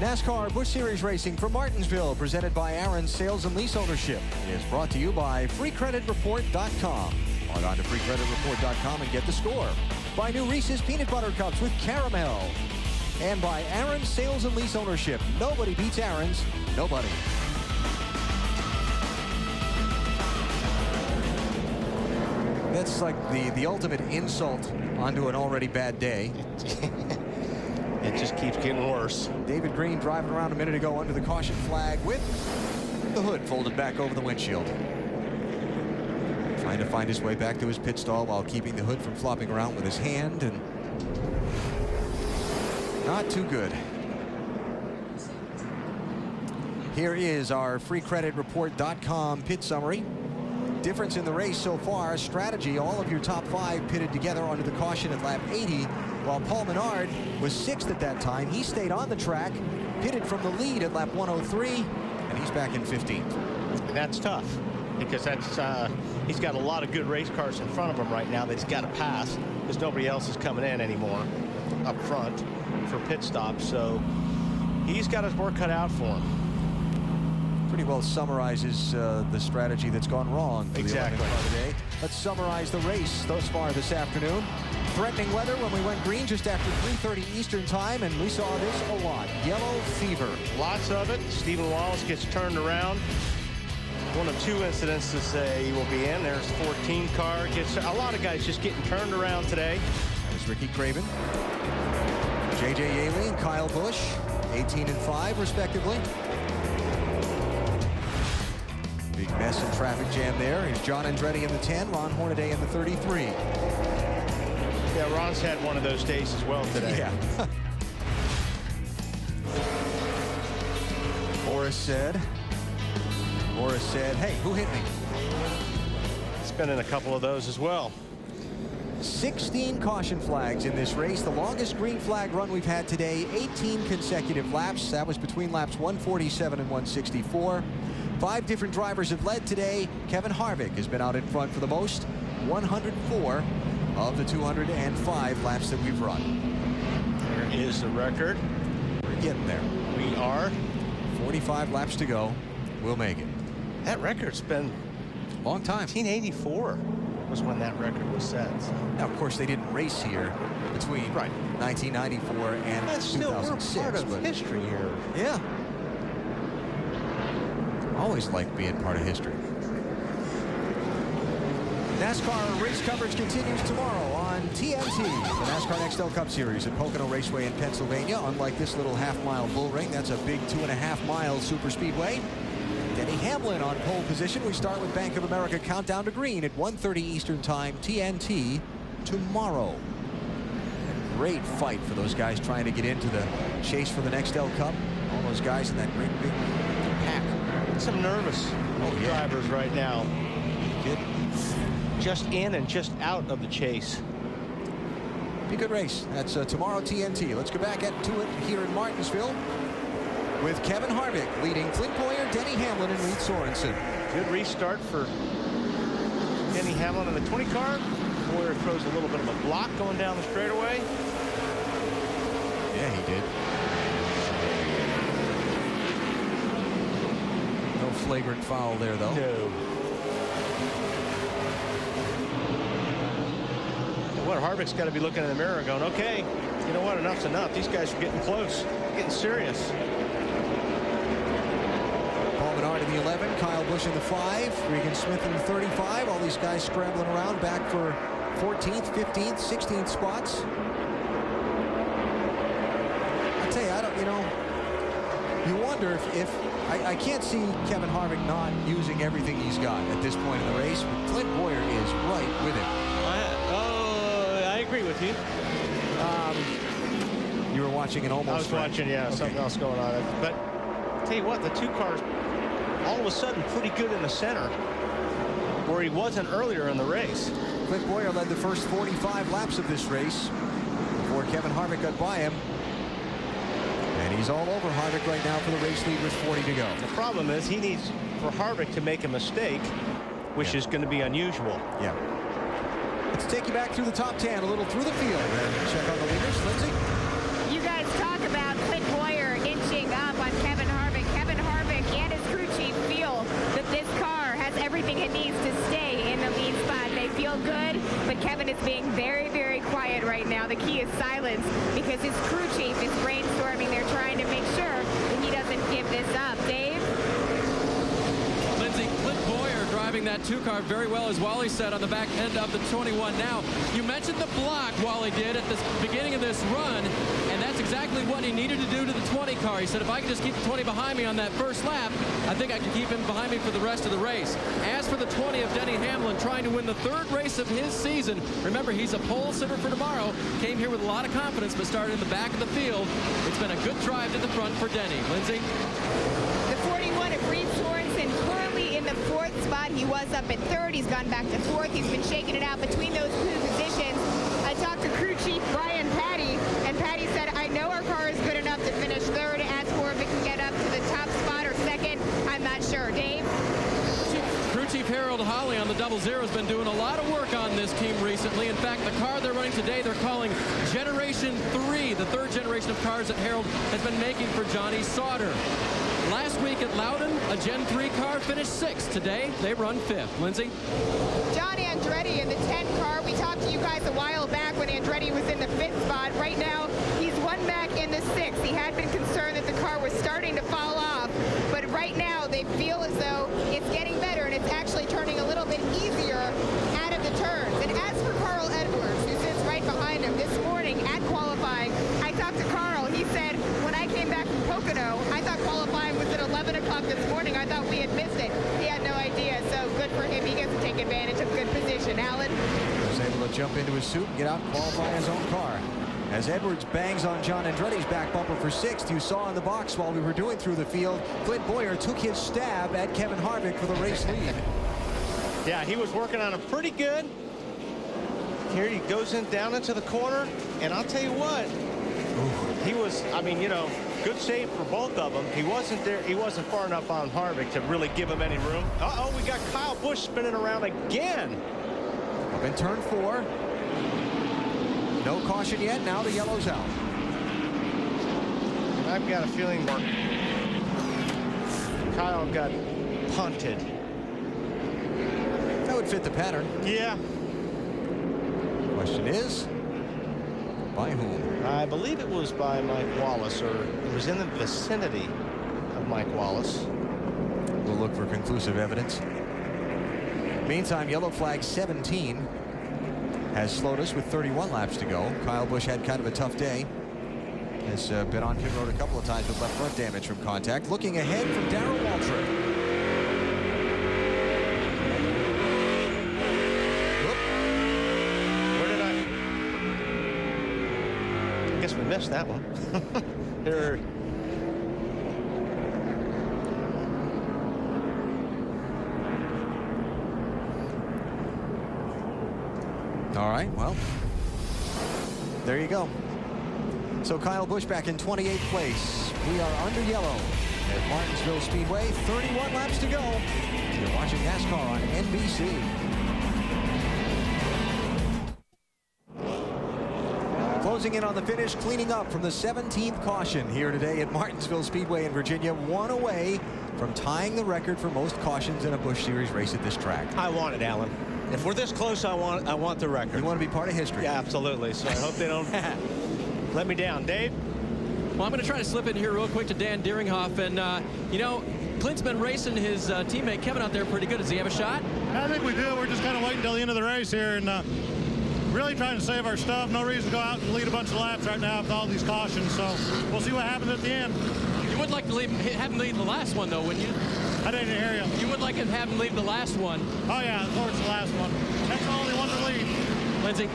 NASCAR Busch Series Racing from Martinsville, presented by Aaron's Sales and Lease Ownership, is brought to you by FreeCreditReport.com. Log on to FreeCreditReport.com and get the score. By new Reese's Peanut Butter Cups with caramel. And by Aaron's Sales and Lease Ownership. Nobody beats Aaron's. Nobody. That's like the ultimate insult onto an already bad day. It just keeps getting worse. David Green driving around a minute ago under the caution flag with the hood folded back over the windshield. Trying to find his way back to his pit stall while keeping the hood from flopping around with his hand, and not too good. Here is our FreeCreditReport.com pit summary. Difference in the race so far, strategy, all of your top 5 pitted together under the caution at lap 80, while Paul Menard was 6th at that time. He stayed on the track, pitted from the lead at lap 103, and he's back in 15th. And that's tough, because he's got a lot of good race cars in front of him right now that he's got to pass, because nobody else is coming in anymore up front for pit stops. So he's got his work cut out for him. Pretty well summarizes the strategy that's gone wrong for exactly. the 11th car today. Let's summarize the race thus far this afternoon. Threatening weather when we went green just after 3:30 Eastern time, and we saw this a lot. Yellow fever. Lots of it. Stephen Wallace gets turned around. One of 2 incidents to say he will be in. There's 14 car. Gets a lot of guys just getting turned around today. That was Ricky Craven, J.J. Yaley, and Kyle Busch, 18 and 5 respectively. Big mess and traffic jam there. Here's John Andretti in the 10, Ron Hornaday in the 33. Yeah, Ron's had one of those days as well today. Yeah. Boris said, hey, who hit me? It's been in a couple of those as well. 16 caution flags in this race. The longest green flag run we've had today, 18 consecutive laps. That was between laps 147 and 164. 5 different drivers have led today. Kevin Harvick has been out in front for the most, 104 of the 205 laps that we've run. There is the record. We're getting there. We are. 45 laps to go. We'll make it. That record's been long time. 1984. was when that record was set. So. Now, of course, they didn't race here between 1994 and That's still 2006. part of history here. Yeah. Always like being part of history. NASCAR race coverage continues tomorrow on TNT. The NASCAR Nextel Cup Series at Pocono Raceway in Pennsylvania. Unlike this little half-mile bull ring, that's a big 2.5-mile super speedway. Denny Hamlin on pole position. We start with Bank of America Countdown to Green at 1:30 Eastern Time, TNT, tomorrow. A great fight for those guys trying to get into the chase for the Nextel Cup. All those guys in that great big pack. Some nervous drivers right now. Good. Just in and just out of the chase. Be a good race. That's tomorrow TNT. Let's go back to it here in Martinsville with Kevin Harvick leading Clint Boyer, Denny Hamlin, and Reed Sorensen. Good restart for Denny Hamlin in the 20 car. Boyer throws a little bit of a block going down the straightaway. Yeah, he did. No flagrant foul there, though. No. What Harvick's got to be looking in the mirror and going, okay, you know what, enough's enough. These guys are getting close, getting serious. Paul Menard in the 11, Kyle Busch in the 5, Regan Smith in the 35. All these guys scrambling around back for 14th, 15th, 16th spots. I tell you, I don't, you know, you wonder if I can't see Kevin Harvick not using everything he's got at this point in the race, but Clint Boyer is right with him. I agree with you. You were watching an almost. I was watching, something else going on. But tell you what, the two cars all of a sudden pretty good in the center, where he wasn't earlier in the race. Clint Boyer led the first 45 laps of this race before Kevin Harvick got by him. And he's all over Harvick right now for the race lead with 40 to go. The problem is he needs for Harvick to make a mistake, which is going to be unusual. Yeah. Let's take you back through the top 10, a little through the field, and check on the leaders. Lindsay? You guys talk about Clint Boyer inching up on Kevin Harvick. Kevin Harvick and his crew chief feel that this car has everything it needs to stay in the lead spot. They feel good, but Kevin is being very, very quiet right now. The key is silence because his crew chief is brainstorming. They're trying to make sure that he doesn't give this up. Dave? Lindsay, Clint Boyer driving that 2-car very well, as Wally said, on the back end of the 21. Now, you mentioned the block Wally did at the beginning of this run, and that's exactly what he needed to do to the 20 car. He said, if I can just keep the 20 behind me on that first lap, I think I can keep him behind me for the rest of the race. As for the 20 of Denny Hamlin, trying to win the 3rd race of his season, remember, he's a pole sitter for tomorrow. Came here with a lot of confidence, but started in the back of the field. It's been a good drive to the front for Denny. Lindsay? The 41 of Reed Sorensen currently in the 4th spot. He was up in 3rd. He's gone back to 4th. He's been shaking it out between those two positions. I talked to crew chief Brian Patty, and Patty said, I know our car is good enough to finish 3rd. As for if it can get up to the top spot or 2nd, I'm not sure. Dave? Crew Chief Harold Holly on the 00 has been doing a lot of work on this team recently. In fact, the car they're running today, they're calling Generation 3, the 3rd generation of cars that Harold has been making for Johnny Sauter. Last week at Loudon, a Gen 3 car finished 6th. Today, they run 5th. Lindsay? John Andretti in the 10 car. We talked to you guys a while back when Andretti was in the 5th spot. Right now, he's one back in the 6th. He had been concerned that the car was starting to fall off, but right now they feel as though it's getting better and it's actually turning a little bit easier out of the turns. And as for Carl Edwards, who sits right behind him, this morning at qualifying, I talked to Carl. He said, when I came back from Pocono, I thought qualifying was at 11 o'clock this morning. I thought we had missed it. He had no idea, so good for him. He gets to take advantage of good position. Alan? He was able to jump into his suit and get out and qualify his own car. As Edwards bangs on John Andretti's back bumper for 6th, you saw in the box while we were doing through the field, Clint Boyer took his stab at Kevin Harvick for the race lead. Yeah, he was working on him pretty good. Here he goes in down into the corner, and I'll tell you what, he was, I mean, you know, good save for both of them. He wasn't there, he wasn't far enough on Harvick to really give him any room. Uh-oh, we got Kyle Busch spinning around again. Up in turn 4. No caution yet. Now the yellow's out. I've got a feeling Kyle got punted. That would fit the pattern. Yeah. Question is, by whom? I believe it was by Mike Wallace, or it was in the vicinity of Mike Wallace. We'll look for conclusive evidence. Meantime, yellow flag 17 has slowed us with 31 laps to go. Kyle Busch had kind of a tough day. Has been on pit road a couple of times with left front damage from contact. Looking ahead from Darrell Waltrip. Where did I guess we missed that one. There. All right, well, there you go. So Kyle Busch back in 28th place. We are under yellow at Martinsville Speedway. 31 laps to go. You're watching NASCAR on NBC. Closing in on the finish, cleaning up from the 17th caution here today at Martinsville Speedway in Virginia. One away from tying the record for most cautions in a Busch Series race at this track. I want it, Alan. If we're this close, I want the record. You want to be part of history. Yeah, absolutely. So I hope they don't let me down. Dave? Well, I'm going to try to slip in here real quick to Dan Deringhoff. And, you know, Clint's been racing his teammate Kevin out there pretty good. Does he have a shot? I think we do. We're just kind of waiting until the end of the race here and really trying to save our stuff. No reason to go out and lead a bunch of laps right now with all these cautions. So we'll see what happens at the end. You would like to have him lead the last one, though, wouldn't you? I didn't hear you. You would like to have him lead the last one. Oh, yeah, of course, the last one. That's the only one to lead. Lindsay?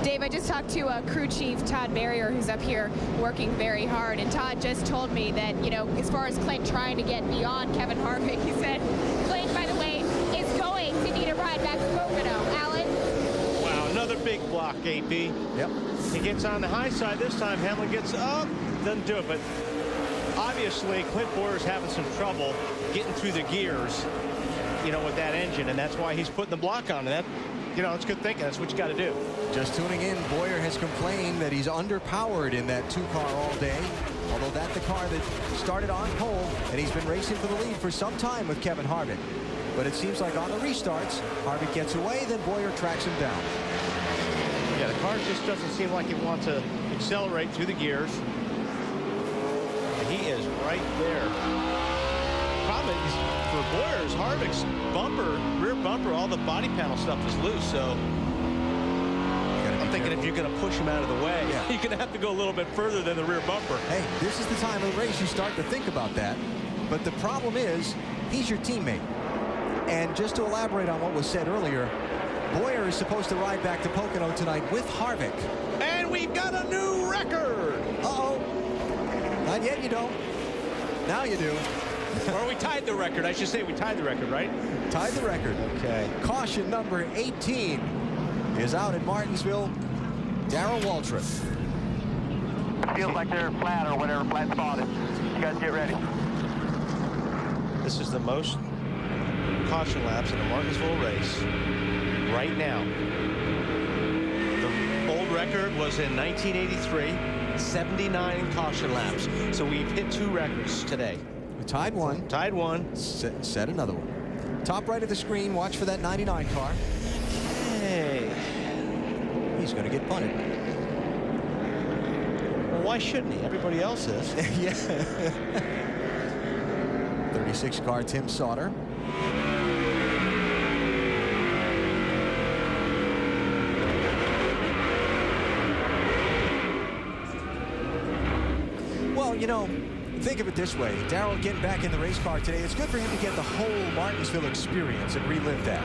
Dave, I just talked to crew chief Todd Barrier, who's up here working very hard, and Todd just told me that, you know, as far as Clint trying to get beyond Kevin Harvick, he said, Clint, by the way, is going to need a ride back to Pocono. Alan? Wow, another big block, AP. Yep. He gets on the high side this time. Hamlin gets up, doesn't do it, but obviously Clint Bowyer's having some trouble getting through the gears, you know, with that engine, and that's why he's putting the block on. And that, you know, it's good thinking. That's what you got to do. Just tuning in, Bowyer has complained that he's underpowered in that 2-car all day. Although that's the car that started on pole, and he's been racing for the lead for some time with Kevin Harvick. But it seems like on the restarts, Harvick gets away, then Bowyer tracks him down. Yeah, the car just doesn't seem like it wants to accelerate through the gears. And he is right there. Problem is, for Bowyer's, Harvick's bumper, rear bumper, all the body panel stuff is loose, so I'm thinking if you're going to push him out of the way, you're going to have to go a little bit further than the rear bumper. Hey, this is the time of the race you start to think about that. But the problem is, he's your teammate. And just to elaborate on what was said earlier, Bowyer is supposed to ride back to Pocono tonight with Harvick. And we've got a new record. Uh-oh. Not yet, you don't. Now you do. Or we tied the record. I should say we tied the record, right? Tied the record. Okay. Caution number 18 is out at Martinsville. Darrell Waltrip. Feels like they're flat or whatever, flat spotted. You guys get ready. This is the most caution laps in a Martinsville race right now. The old record was in 1983, 79 caution laps. So we've hit 2 records today. We tied one. Tied one. Set another one. Top right of the screen, watch for that 99 car. Hey. He's going to get punted. Well, why shouldn't he? Everybody else is. Yeah. 36 car Tim Sauter. Well, you know, think of it this way. Darrell getting back in the race car today, it's good for him to get the whole Martinsville experience and relive that.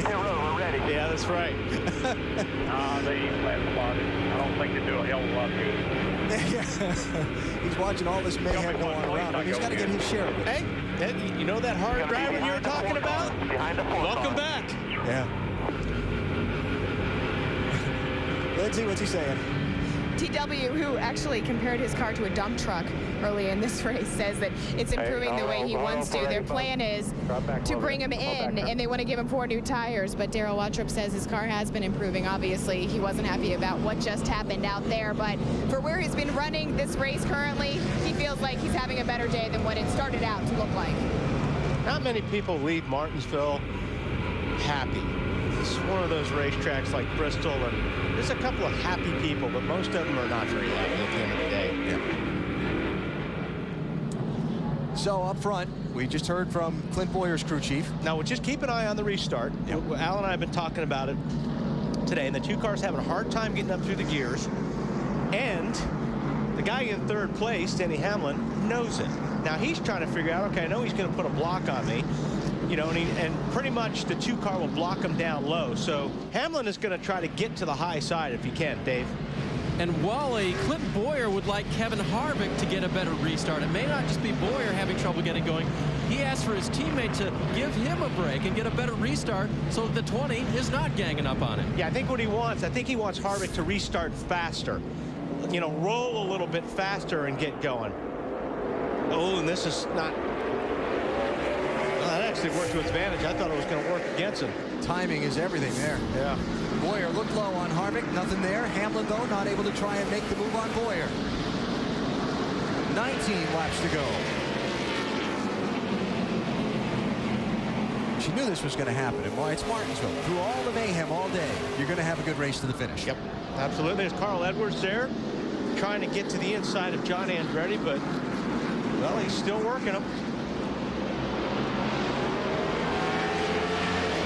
We're ready. Yeah, that's right. They flat spotted. I don't think they do a hell of a lot good. He's watching all this mayhem go on around him. He's got to get his share of it. Hey, you know that hard driving you were talking about? Welcome back. Yeah. Lindsay, what's he saying? TW, who actually compared his car to a dump truck early in this race, says that it's improving the way he wants to. Their plan is to bring him in, and they want to give him 4 new tires. But Darrell Waltrip says his car has been improving. Obviously, he wasn't happy about what just happened out there. But for where he's been running this race currently, he feels like he's having a better day than what it started out to look like. Not many people leave Martinsville happy. This is one of those racetracks like Bristol, and there's a couple of happy people, but most of them are not very happy at the end of the day. Yeah. So up front, we just heard from Clint Boyer's crew chief. Now we'll just keep an eye on the restart. Yep. Al and I have been talking about it today, and the two cars having a hard time getting up through the gears. And the guy in third place, Denny Hamlin, knows it. Now he's trying to figure out, okay, I know he's going to put a block on me, you know, and pretty much the two car will block him down low. So Hamlin is going to try to get to the high side if he can, Dave. And Wally, Clint Boyer would like Kevin Harvick to get a better restart. It may not just be Boyer having trouble getting going. He asked for his teammate to give him a break and get a better restart so that the 20 is not ganging up on him. Yeah, I think what he wants, Harvick to restart faster. You know, roll a little bit faster and get going. Oh, and this is not... Well, that actually worked to his advantage. I thought it was going to work against him. Timing is everything there. Yeah. Boyer looked low on Harvick. Nothing there. Hamlin, though, not able to try and make the move on Boyer. 19 laps to go. She knew this was going to happen. And boy, it's Martinsville. Through all the mayhem all day, you're going to have a good race to the finish. Yep, absolutely. There's Carl Edwards there, trying to get to the inside of John Andretti, but, well, he's still working him.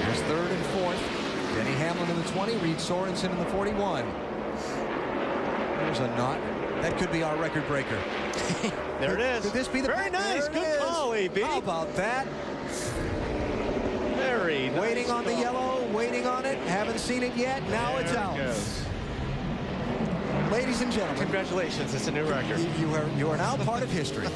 Here's third and fourth. Denny Hamlin in the 20, Reed Sorensen in the 41. There's a knot. That could be our record breaker. There it is. Could this be the very nice? Good call, AB. How about that? Very nice. Waiting on the yellow, waiting on it. Haven't seen it yet. Now it's out. Ladies and gentlemen, congratulations. It's a new record. You are now part of history.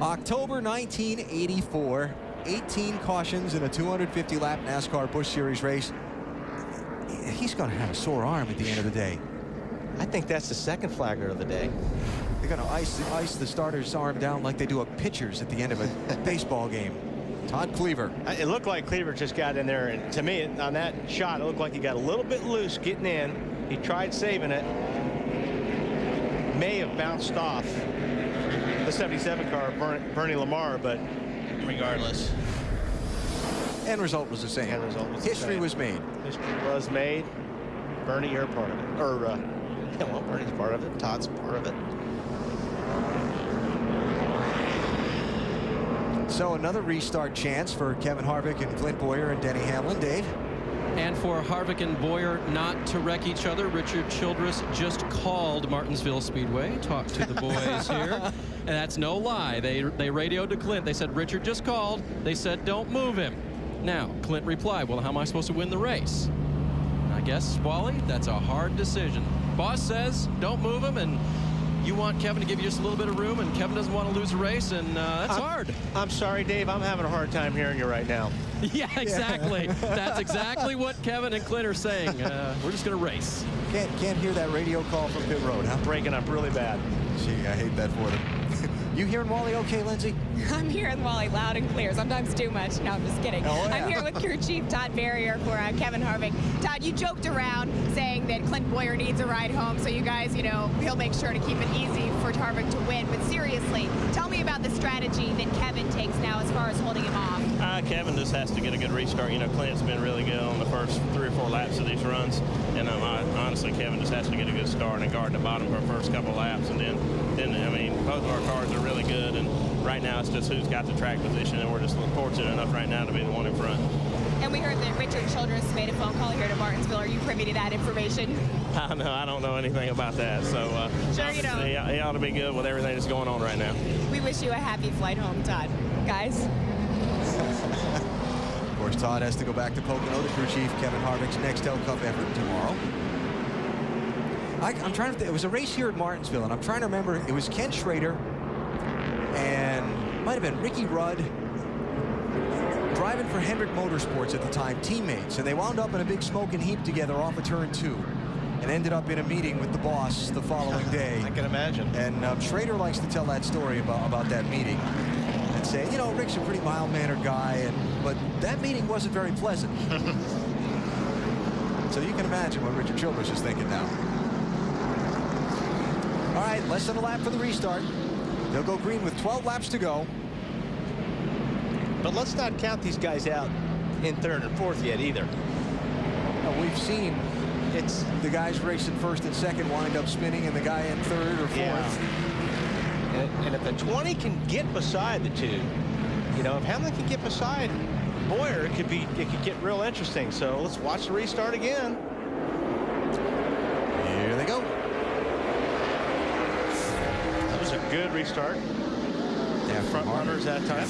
October 1984, 18 cautions in a 250-lap NASCAR Busch Series race. He's going to have a sore arm at the end of the day. I think that's the second flagger of the day. They're going to ice the starter's arm down like they do a pitcher's at the end of a baseball game. Todd Cleaver. It looked like Cleaver just got in there, and to me, on that shot, it looked like he got a little bit loose getting in. He tried saving it. May have bounced off the 77 car, Bernie Lamar, but regardless. End result was the same. End result was History was made. History was made. Bernie, you're part of it. Or, yeah, well, Bernie's part of it. Todd's part of it. So another restart chance for Kevin Harvick and Clint Boyer and Denny Hamlin. Dave? And for Harvick and Boyer not to wreck each other, Richard Childress just called Martinsville Speedway, talked to the boys here. And that's no lie. They radioed to Clint. They said, Richard just called. They said, don't move him. Now, Clint replied, well, how am I supposed to win the race? I guess, Wally, that's a hard decision. Boss says, don't move him, and you want Kevin to give you just a little bit of room, and Kevin doesn't want to lose a race, and that's hard. I'm sorry, Dave. I'm having a hard time hearing you right now. Yeah, exactly. That's exactly what Kevin and Clint are saying. We're just going to race. Can't hear that radio call from pit road, huh? Breaking up really bad. Gee, I hate that for them. You hearing Wally okay, Lindsay? I'm hearing Wally loud and clear, sometimes too much. No, I'm just kidding. Oh, yeah. I'm here with crew chief Todd Barrier for Kevin Harvick. Todd, you joked around saying that Clint Boyer needs a ride home, so you guys, you know, he'll make sure to keep it easy for Harvick to win. But seriously, tell me about the strategy that Kevin takes now as far as holding him off. Kevin just has to get a good restart. You know, Clint's been really good on the first 3 or 4 laps of these runs. And honestly, Kevin just has to get a good start and guard the bottom for the first couple of laps. And then, I mean, both of our cars are really good. And right now, it's just who's got the track position. And we're just fortunate enough right now to be the one in front. And we heard that Richard Childress made a phone call here to Martinsville. Are you privy to that information? I don't know anything about that. So sure you don't. He ought to be good with everything that's going on right now. We wish you a happy flight home, Todd. Guys. Of course, Todd has to go back to Pocono, the crew chief, Kevin Harvick's Nextel Cup effort tomorrow. I'm trying to think. It was a race here at Martinsville, and I'm trying to remember. It was Ken Schrader and might have been Ricky Rudd driving for Hendrick Motorsports at the time, teammates, and they wound up in a big smoking heap together off of turn 2 and ended up in a meeting with the boss the following day. I can imagine. And Schrader likes to tell that story about that meeting and say, you know, Rick's a pretty mild-mannered guy, but that meeting wasn't very pleasant. So you can imagine what Richard Childress is thinking now. All right, less than a lap for the restart. They'll go green with 12 laps to go. But let's not count these guys out in third and fourth yet either. We've seen it's the guys racing first and second wind up spinning, and the guy in third or fourth. Yeah. And if the 20 can get beside the two, you know, if Hamlin can get beside Boyer, it could get real interesting. So let's watch the restart again. Here they go. That was a good restart. Yeah, front runners that time.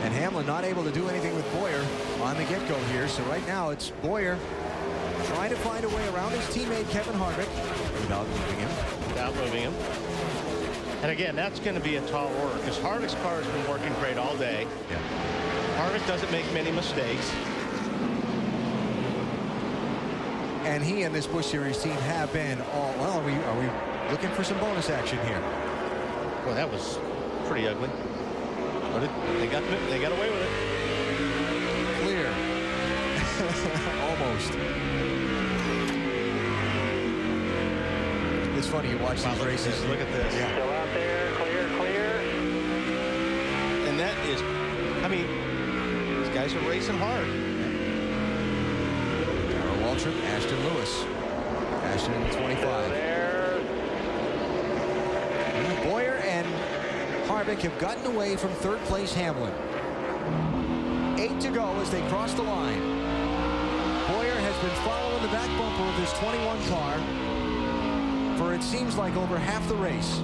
And Hamlin not able to do anything with Boyer on the get-go here. So right now it's Boyer trying to find a way around his teammate Kevin Harvick without moving him. And again, that's going to be a tall order because Harvick's car has been working great all day. Yeah. Harvick doesn't make many mistakes. And he and this Busch Series team have been all well. Are we looking for some bonus action here? Well, that was pretty ugly. But they got away with it. Clear. Almost. It's funny you watch these races. Look at this. Yeah. Still out there, clear. And that is, I mean, these guys are racing hard. Darrell Waltrip, Ashton Lewis. Ashton in the 25. There. Boyer and Harvick have gotten away from third place Hamlin. 8 to go as they cross the line. Boyer has been following the back bumper of this 21 car for it seems like over half the race.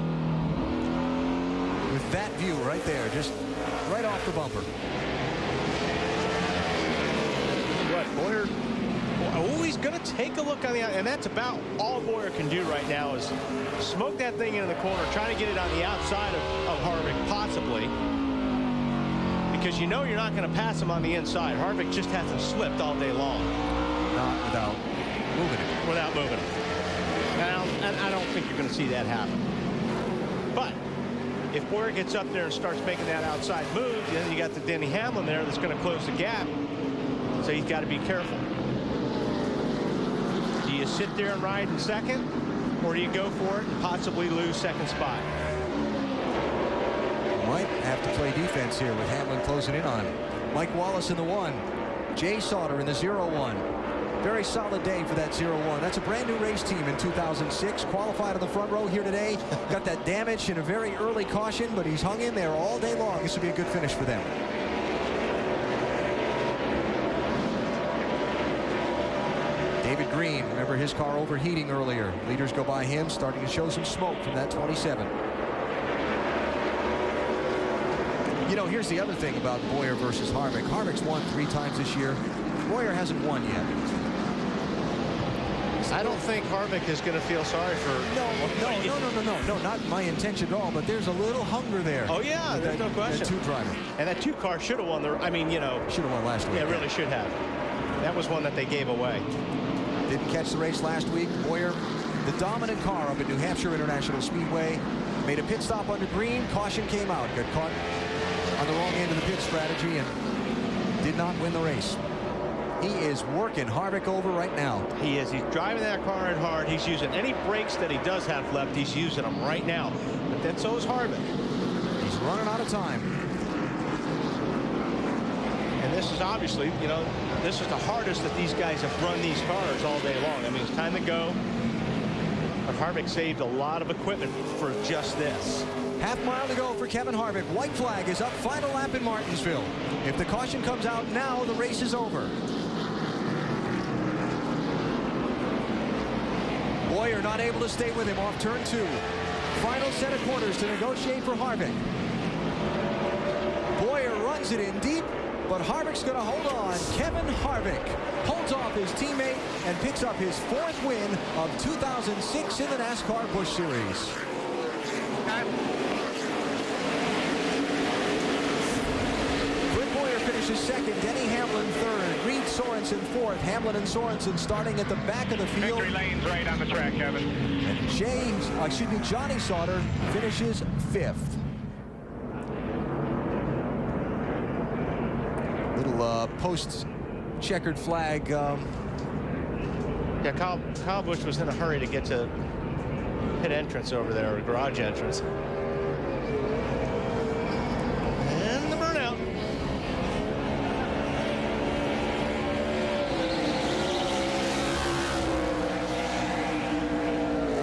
With that view right there, just right off the bumper. What, Boyer? Oh, he's going to take a look on the outside, and that's about all Boyer can do right now is smoke that thing into the corner, trying to get it on the outside of Harvick, possibly. Because you know you're not going to pass him on the inside. Harvick just hasn't slipped all day long. Not without moving it. Without moving it. And I don't think you're going to see that happen. But if Boyer gets up there and starts making that outside move, then you got the Denny Hamlin there that's going to close the gap. So he's got to be careful. Do you sit there and ride in second, or do you go for it and possibly lose second spot? Might have to play defense here with Hamlin closing in on him. Mike Wallace in the 1. Jay Sauter in the 0-1. Very solid day for that 0-1. That's a brand new race team in 2006. Qualified on the front row here today. Got that damage in a very early caution, but he's hung in there all day long. This will be a good finish for them. David Green, remember his car overheating earlier. Leaders go by him, starting to show some smoke from that 27. You know, here's the other thing about Boyer versus Harvick. Harvick's won 3 times this year. Boyer hasn't won yet. I don't think Harvick is going to feel sorry for... No, not my intention at all, but there's a little hunger there. Oh, yeah, there's no question. That 2 driver. And that 2 car should have won the... I mean, you know... Should have won last week. Yeah, really should have. That was one that they gave away. Didn't catch the race last week. Boyer, the dominant car up at New Hampshire International Speedway, made a pit stop under green. Caution came out. Got caught on the wrong end of the pit strategy and did not win the race. He is working Harvick over right now. He is. He's driving that car in hard. He's using any brakes that he does have left. He's using them right now. But then so is Harvick. He's running out of time. And this is obviously, you know, this is the hardest that these guys have run these cars all day long. I mean, it's time to go. But Harvick saved a lot of equipment for just this. Half mile to go for Kevin Harvick. White flag is up. Final lap in Martinsville. If the caution comes out now, the race is over. Boyer not able to stay with him off turn 2. Final set of corners to negotiate for Harvick. Boyer runs it in deep, but Harvick's going to hold on. Kevin Harvick holds off his teammate and picks up his 4th win of 2006 in the NASCAR Busch Series. Clint Boyer finishes 2nd. Denny Hamlin 3rd. Reed Sorensen 4th. Hamlin and Sorensen starting at the back of the field. Victory lane's right on the track, Kevin. And Johnny Sauter finishes 5th. Little post checkered flag Yeah, Kyle Busch was in a hurry to get to pit entrance over there, or garage entrance. And the burnout.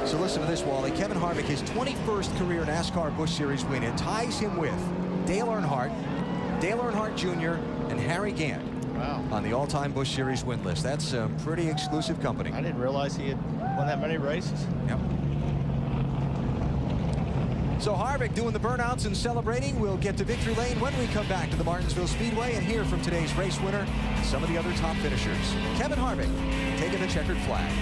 So listen to this, Wally. Kevin Harvick, his 21st career NASCAR Busch Series win. It ties him with Dale Earnhardt Jr., and Harry Gant. Wow. On the all-time Busch Series win list. That's pretty exclusive company. I didn't realize he had won that many races. Yep. So Harvick doing the burnouts and celebrating. We'll get to victory lane when we come back to the Martinsville Speedway and hear from today's race winner and some of the other top finishers. Kevin Harvick taking the checkered flag.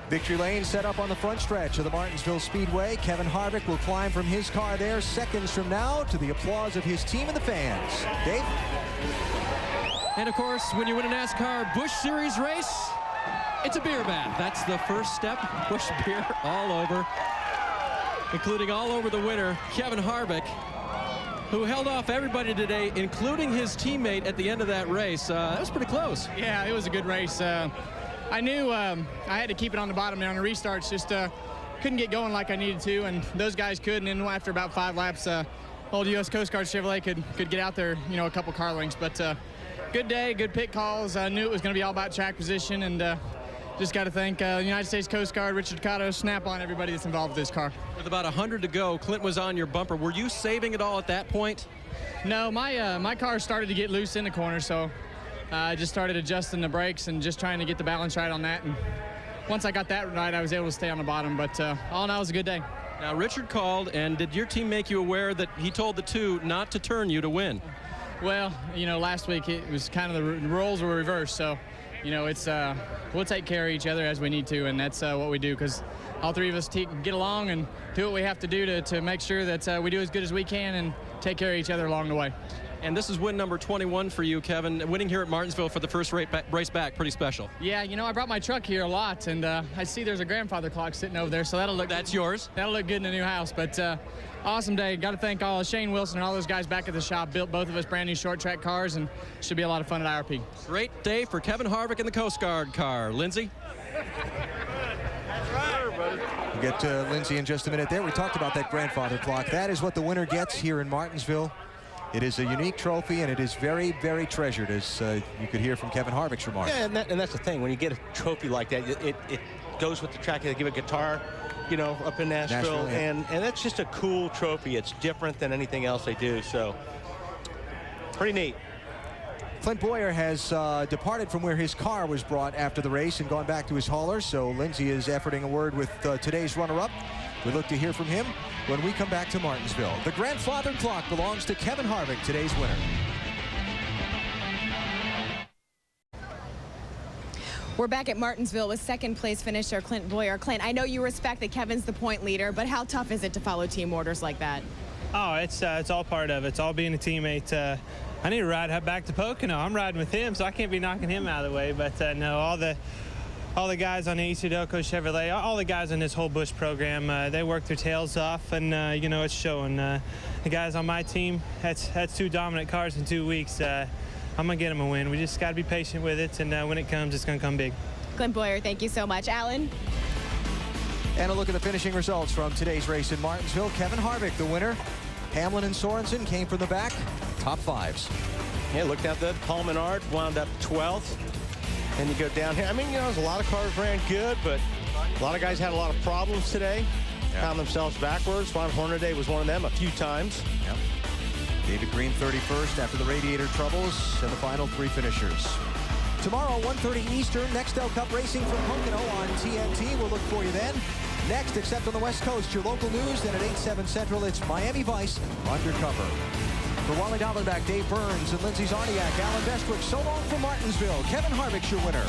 Victory lane set up on the front stretch of the Martinsville Speedway. Kevin Harvick will climb from his car there seconds from now to the applause of his team and the fans. Dave? And of course, when you win a NASCAR Busch Series race, it's a beer bath. That's the first step. Busch beer all over, including all over the winner, Kevin Harvick, who held off everybody today, including his teammate at the end of that race. That was pretty close. Yeah, it was a good race. I knew I had to keep it on the bottom there on the restarts. Just couldn't get going like I needed to, and those guys could. And then after about 5 laps, old U.S. Coast Guard Chevrolet could get out there, you know, a couple car lengths. But good day, good pit calls. I knew it was going to be all about track position, and just got to thank the United States Coast Guard, Richard Cotto, Snap-on, everybody that's involved with this car. With about 100 to go, Clint was on your bumper. Were you saving it all at that point? No, my car started to get loose in the corner, so I just started adjusting the brakes and just trying to get the balance right on that. And once I got that right, I was able to stay on the bottom. But all in all, it was a good day. Now, Richard called, and did your team make you aware that he told the two not to turn you to win? Well, you know, last week it was kind of the roles were reversed. So, you know, it's we'll take care of each other as we need to, and that's what we do, because all three of us get along and do what we have to do to make sure that we do as good as we can and take care of each other along the way. And this is win number 21 for you, Kevin. Winning here at Martinsville for the first race back, pretty special. Yeah, you know, I brought my truck here a lot, and I see there's a grandfather clock sitting over there, so that'll look That's yours? That'll look good in the new house. But awesome day. Got to thank all Shane Wilson and all those guys back at the shop. Built both of us brand new short track cars, and should be a lot of fun at IRP. Great day for Kevin Harvick in the Coast Guard car. Lindsay? We'll get to Lindsay in just a minute there. We talked about that grandfather clock. That is what the winner gets here in Martinsville. It is a unique trophy, and it is very, very treasured, as you could hear from Kevin Harvick's remarks. Yeah, and that's the thing. When you get a trophy like that, it goes with the track. They give a guitar, you know, up in Nashville, yeah. and that's just a cool trophy. It's different than anything else they do, so pretty neat. Clint Boyer has departed from where his car was brought after the race and gone back to his hauler, so Lindsay is efforting a word with today's runner-up. We look to hear from him when we come back to Martinsville. The grandfather clock belongs to Kevin Harvick, today's winner. We're back at Martinsville with second-place finisher Clint Boyer. Clint, I know you respect that Kevin's the point leader, but how tough is it to follow team orders like that? Oh, it's all part of it. It's all being a teammate. I need to ride back to Pocono. I'm riding with him, so I can't be knocking him out of the way. But no, all the guys on the Delco Chevrolet, all the guys in this whole Busch program, they work their tails off, and you know, it's showing. The guys on my team, that's 2 dominant cars in 2 weeks. I'm gonna get them a win. We just got to be patient with it, and when it comes, it's gonna come big. Clint Boyer, thank you so much. Alan? And a look at the finishing results from today's race in Martinsville. Kevin Harvick, the winner. Hamlin and Sorensen came from the back. Top 5s. Yeah, looked at that. Paul Menard wound up 12th. And you go down here. I mean, you know, there's a lot of cars ran good, but a lot of guys had a lot of problems today. Yeah. Found themselves backwards. Ron Hornaday was one of them a few times. Yeah. David Green 31st after the radiator troubles, and the final 3 finishers. Tomorrow, 1:30 Eastern, Nextel Cup Racing from Pocono on TNT. We'll look for you then. Next, except on the West Coast, your local news. Then at 8/7 Central, it's Miami Vice Undercover. For Wally Dollenbach, Dave Burns, and Lindsay Zarniak, Alan Bestwick, so long from Martinsville. Kevin Harvick's your winner.